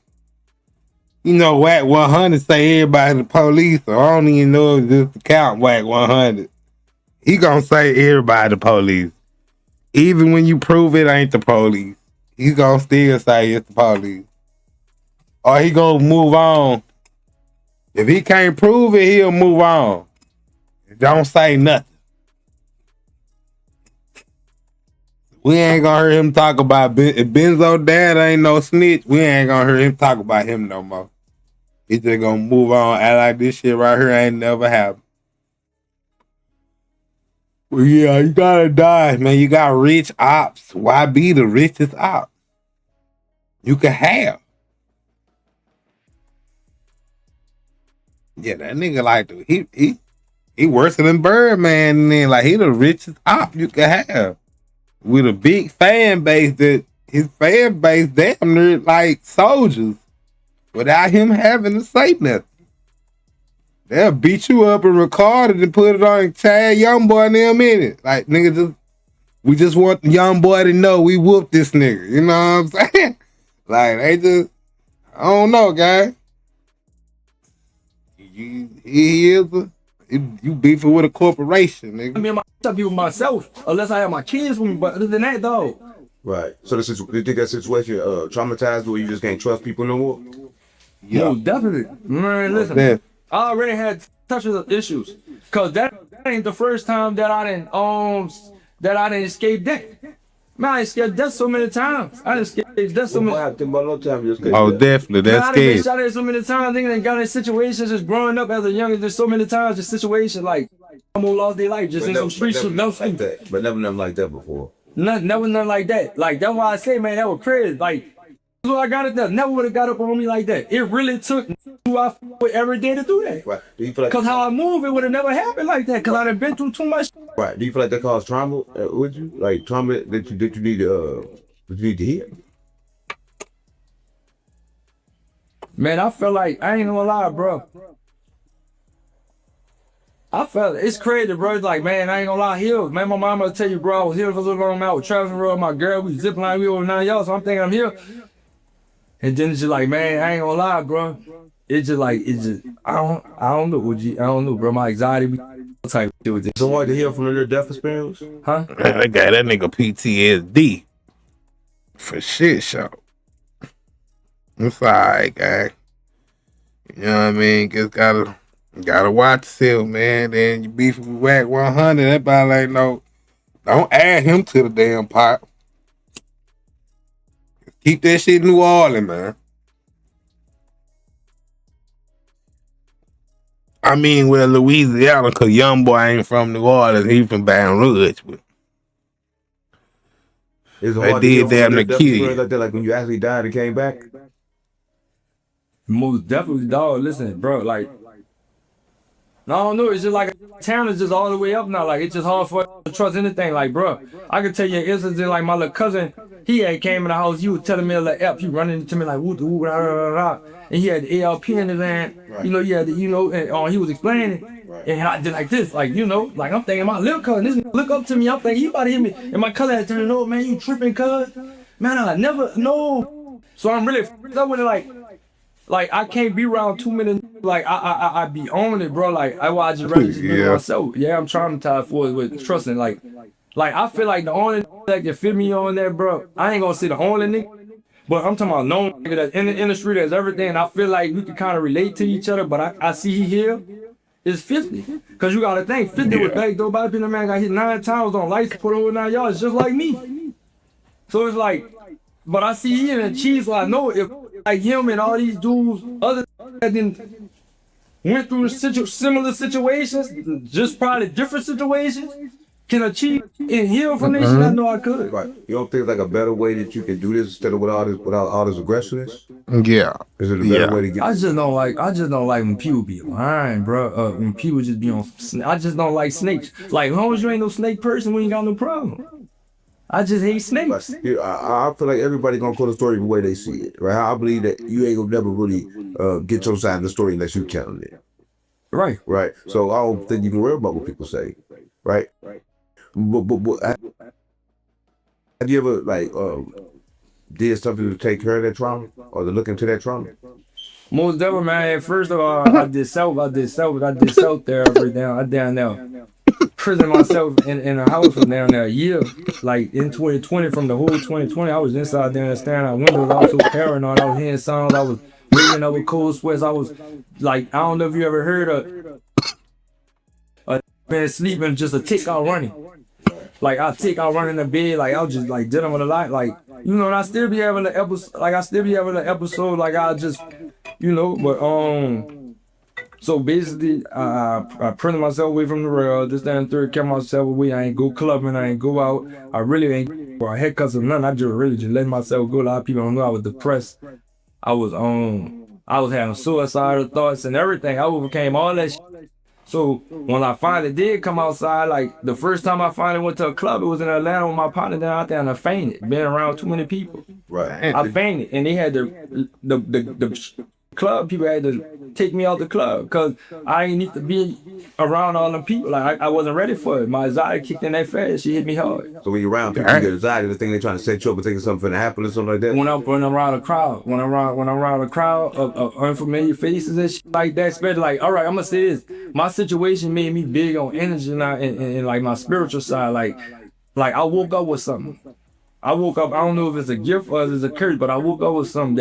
You know, Wack 100 say everybody the police, so I don't even know if this the count Wack 100. He gonna say everybody the police. Even when you prove it ain't the police, he gonna still say it's the police. Or he gonna move on. If he can't prove it, he'll move on. Don't say nothing. We ain't gonna hear him talk about if Benzo dad ain't no snitch. We ain't gonna hear him talk about him no more. He just gonna move on, act like this shit right here ain't never happened. Well, yeah, you gotta die, man. You got rich ops. Why be the richest op you can have? Yeah, that nigga like he worse than Birdman, and then like he the richest op you can have. With a big fan base that his fan base damn near like soldiers without him having to say nothing. They'll beat you up and record it and put it on and tag young boy in a minute. Like nigga we just want the young boy to know we whooped this nigga. You know what I'm saying? Like they just I don't know, guy. You beefing with a corporation, nigga. I mean, I be with myself unless I have my kids with me. But other than that, though. Right. So you think that situation traumatized where you just can't trust people no more? Yeah, no, definitely. Man, listen, I already had touches issues, cause that ain't the first time that I didn't escape death. Man, I escaped death so many times. I escaped death so many times. Oh, definitely. That's man, I scary. been shot at so many times. Niggas done got in situations just growing up as a youngin'. There's so many times the situation like almost lost their life just in some streets of no like that. But never nothing like that before. Never nothing like that. Like that's why I say, man, that was crazy. Like that's why I got it there. Never would have got up on me like that. It really took who I with every day to do that. Right. Do you feel like cause how I move, it would have never happened like that. Cause I done been through too much. Right. Do you feel like that caused trauma? Would you like trauma that you need to hear? Man, I felt like I ain't gonna lie, bro. I felt it's crazy, bro. It's like, man, I ain't gonna lie, here. Man, my mama will tell you, bro, I was here for so long. I'm out with Travis and Road, my girl, we zip line, we over 9 y'all, so I'm thinking I'm here. And then it's just like, man, I ain't gonna lie, bro. It's just I don't know, OG. I don't know, bro. My anxiety be type shit with this. So hard to hear from their death experience? Huh? That nigga PTSD. For shit show. It's alright, guy. You know what I mean? Just gotta watch yourself, man. Then you beef with Wack 100. That probably ain't no. Don't add him to the damn pot. Keep that shit in New Orleans, man. I mean, well, Louisiana, cause young boy ain't from New Orleans. He from Baton Rouge. But it's hard they did damn near kill you. Like that, like when you actually died and came back. Most definitely, dog. Listen, bro, like, I don't know. It's just like town is just all the way up now. Like it's just hard for us to trust anything. Like, bro, I could tell you an instance. Like my little cousin, he had came in the house. You was telling me a little F. He running into me like woo woo rah rah rah, and he had the ALP in his hand. Right. You know, he had the, and he was explaining, right. And I did like this, like like I'm thinking my little cousin. This look up to me. I'm thinking he about to hit me, and my cousin had turned over. Man, you tripping, cuz? Man, I never know. So I'm really f***ed up with it. Like I can't be around too many. Like I be on it, bro. Like I just rather just be Yeah. myself. Yeah, I'm traumatized for it with trusting. Like I feel like the only that can fit me on that, bro. I ain't gonna say the only nigga, but I'm talking about known nigga that's in the industry, that's everything. And I feel like we can kind of relate to each other. But I see he here is 50. Cause you gotta think 50 was back though. By the people, man got hit 9 times on lights, put over 9 yards, just like me. So it's like, but I see he in a cheese. So I know if like him and all these dudes, other that then went through similar situations, just probably different situations, can achieve and heal from this shit. I know I could. Right. You don't think like a better way that you can do this instead of without all this aggression? Yeah. Is it a better way to get? I just don't like when people be lying, bro. When people just be on. I just don't like snakes. Like, as long as you ain't no snake person, we ain't got no problem. I just hate snakes. Yeah, I feel like everybody gonna tell the story the way they see it, right? I believe that you ain't gonna never really get your side of the story unless you telling it, Right. right? So I don't think you can worry about what people say, right? But have you ever like did something to take care of that trauma or to look into that trauma? Most definitely, man. At first of all, I did self therapy down. I down there prison myself in a house for down there a year. Like in 2020, from the whole 2020, I was inside down there staring out windows. I was so paranoid. I was hearing sounds. I was waking up with cold sweats. I was like, I don't know if you ever heard of a man sleeping, just a tick out running. Like I tick out running in the bed. Like I was just like dealing with a lot. Like, you know, and I still be having an episode. Like I still be having an episode. Like I just, you know, but so basically, I printed myself away from the rail. This, that, and third, kept myself away. I ain't go clubbing. I ain't go out. I really ain't for haircuts or nothing. I just really just letting myself go. A lot of people don't know I was depressed. I was having suicidal thoughts and everything. I overcame all that shit. So when I finally did come outside, like the first time I finally went to a club, it was in Atlanta with my partner down out there, and I fainted. Being around too many people. Right. I fainted, and they had the club people had to take me out the club because I ain't need to be around all them people. Like I wasn't ready for it. My anxiety kicked in that fast. She hit me hard. So when you're around people, you get anxiety. The thing they trying to set you up and thinking something finna happen or something like that. When I'm around a crowd, when I'm around a crowd of unfamiliar faces and shit like that, especially like, all right, I'm gonna say this. My situation made me big on energy now and like my spiritual side. Like I woke up with something. I woke up, I don't know if it's a gift or if it's a curse, but I woke up with something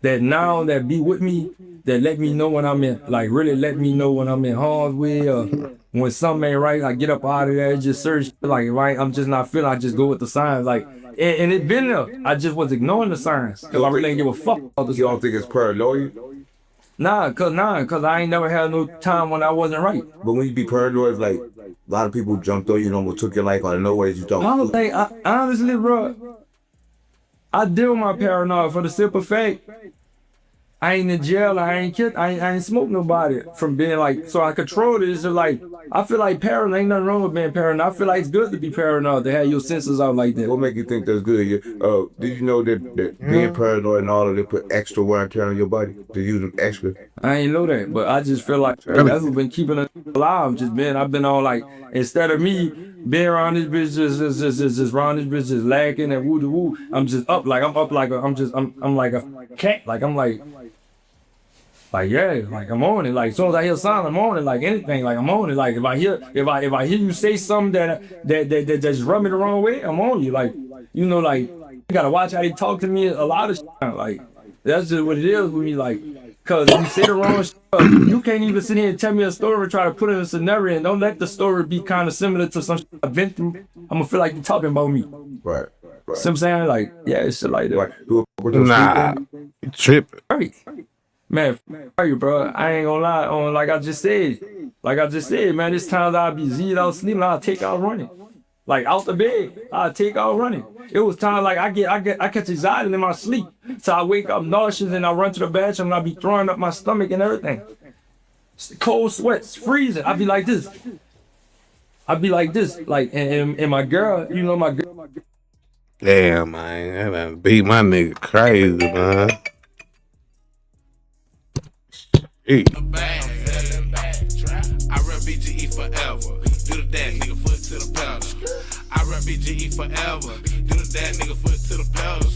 that now that be with me, that let me know when I'm in, like really let me know when I'm in harm's way or when something ain't right. I get up out of there, just search, like, right, I'm just not feeling, I just go with the signs, like, and it been there. I just was ignoring the signs because I really didn't give a fuck about this. You don't think it's paranoia? Nah, cause I ain't never had no time when I wasn't right. But when you be paranoid, it's like a lot of people jumped on you and almost took your life out of nowhere. You don't. I don't think, honestly, bro, I deal with my paranoia for the simple fact I ain't in jail, I ain't killed, I ain't smoked nobody from being like, so I control it. It's just like, I feel like paranoid, ain't nothing wrong with being paranoid. I feel like it's good to be paranoid, to have your senses out like that. What make you think that's good? Did you know that being paranoid and all of it put extra wear and tear on your body? To use them extra? I ain't know that, but I just feel like that's what's been keeping us alive. I've been on like, instead of me being around this bitch, just around this bitch, just lacking and woo woo, I'm just up, like I'm up like I'm like a cat, like I'm like yeah, like I'm on it. Like as soon as I hear a sound, I'm on it. Like anything, like I'm on it. Like if I hear you say something that just rub me the wrong way, I'm on you. Like, you know, like you gotta watch how they talk to me. A lot of shit, like that's just what it is with me. Like, cause if you say the wrong shit, you can't even sit here and tell me a story and try to put it in a scenario and don't let the story be kind of similar to some shit I've been through. I'm gonna feel like you're talking about me. Right. See what I'm saying? Like, yeah, it's shit like that. Right. Nah, you tripping. Right. Man, you, bro. I ain't gonna lie. Like I just said, man, this times I'll be Z'd out sleeping, I'll take out running. Like out the bed, I'll take out running. It was times like I catch anxiety in my sleep. So I wake up nauseous and I run to the bathroom and I be throwing up my stomach and everything. Cold sweats, freezing. I be like this. Like, and my girl, you know, my girl. Damn, man. That done beat my nigga crazy, man. Hey. I rep BGE forever. Do the that nigga foot to the pedal. I rep BGE forever. Do the that nigga foot to the pedal.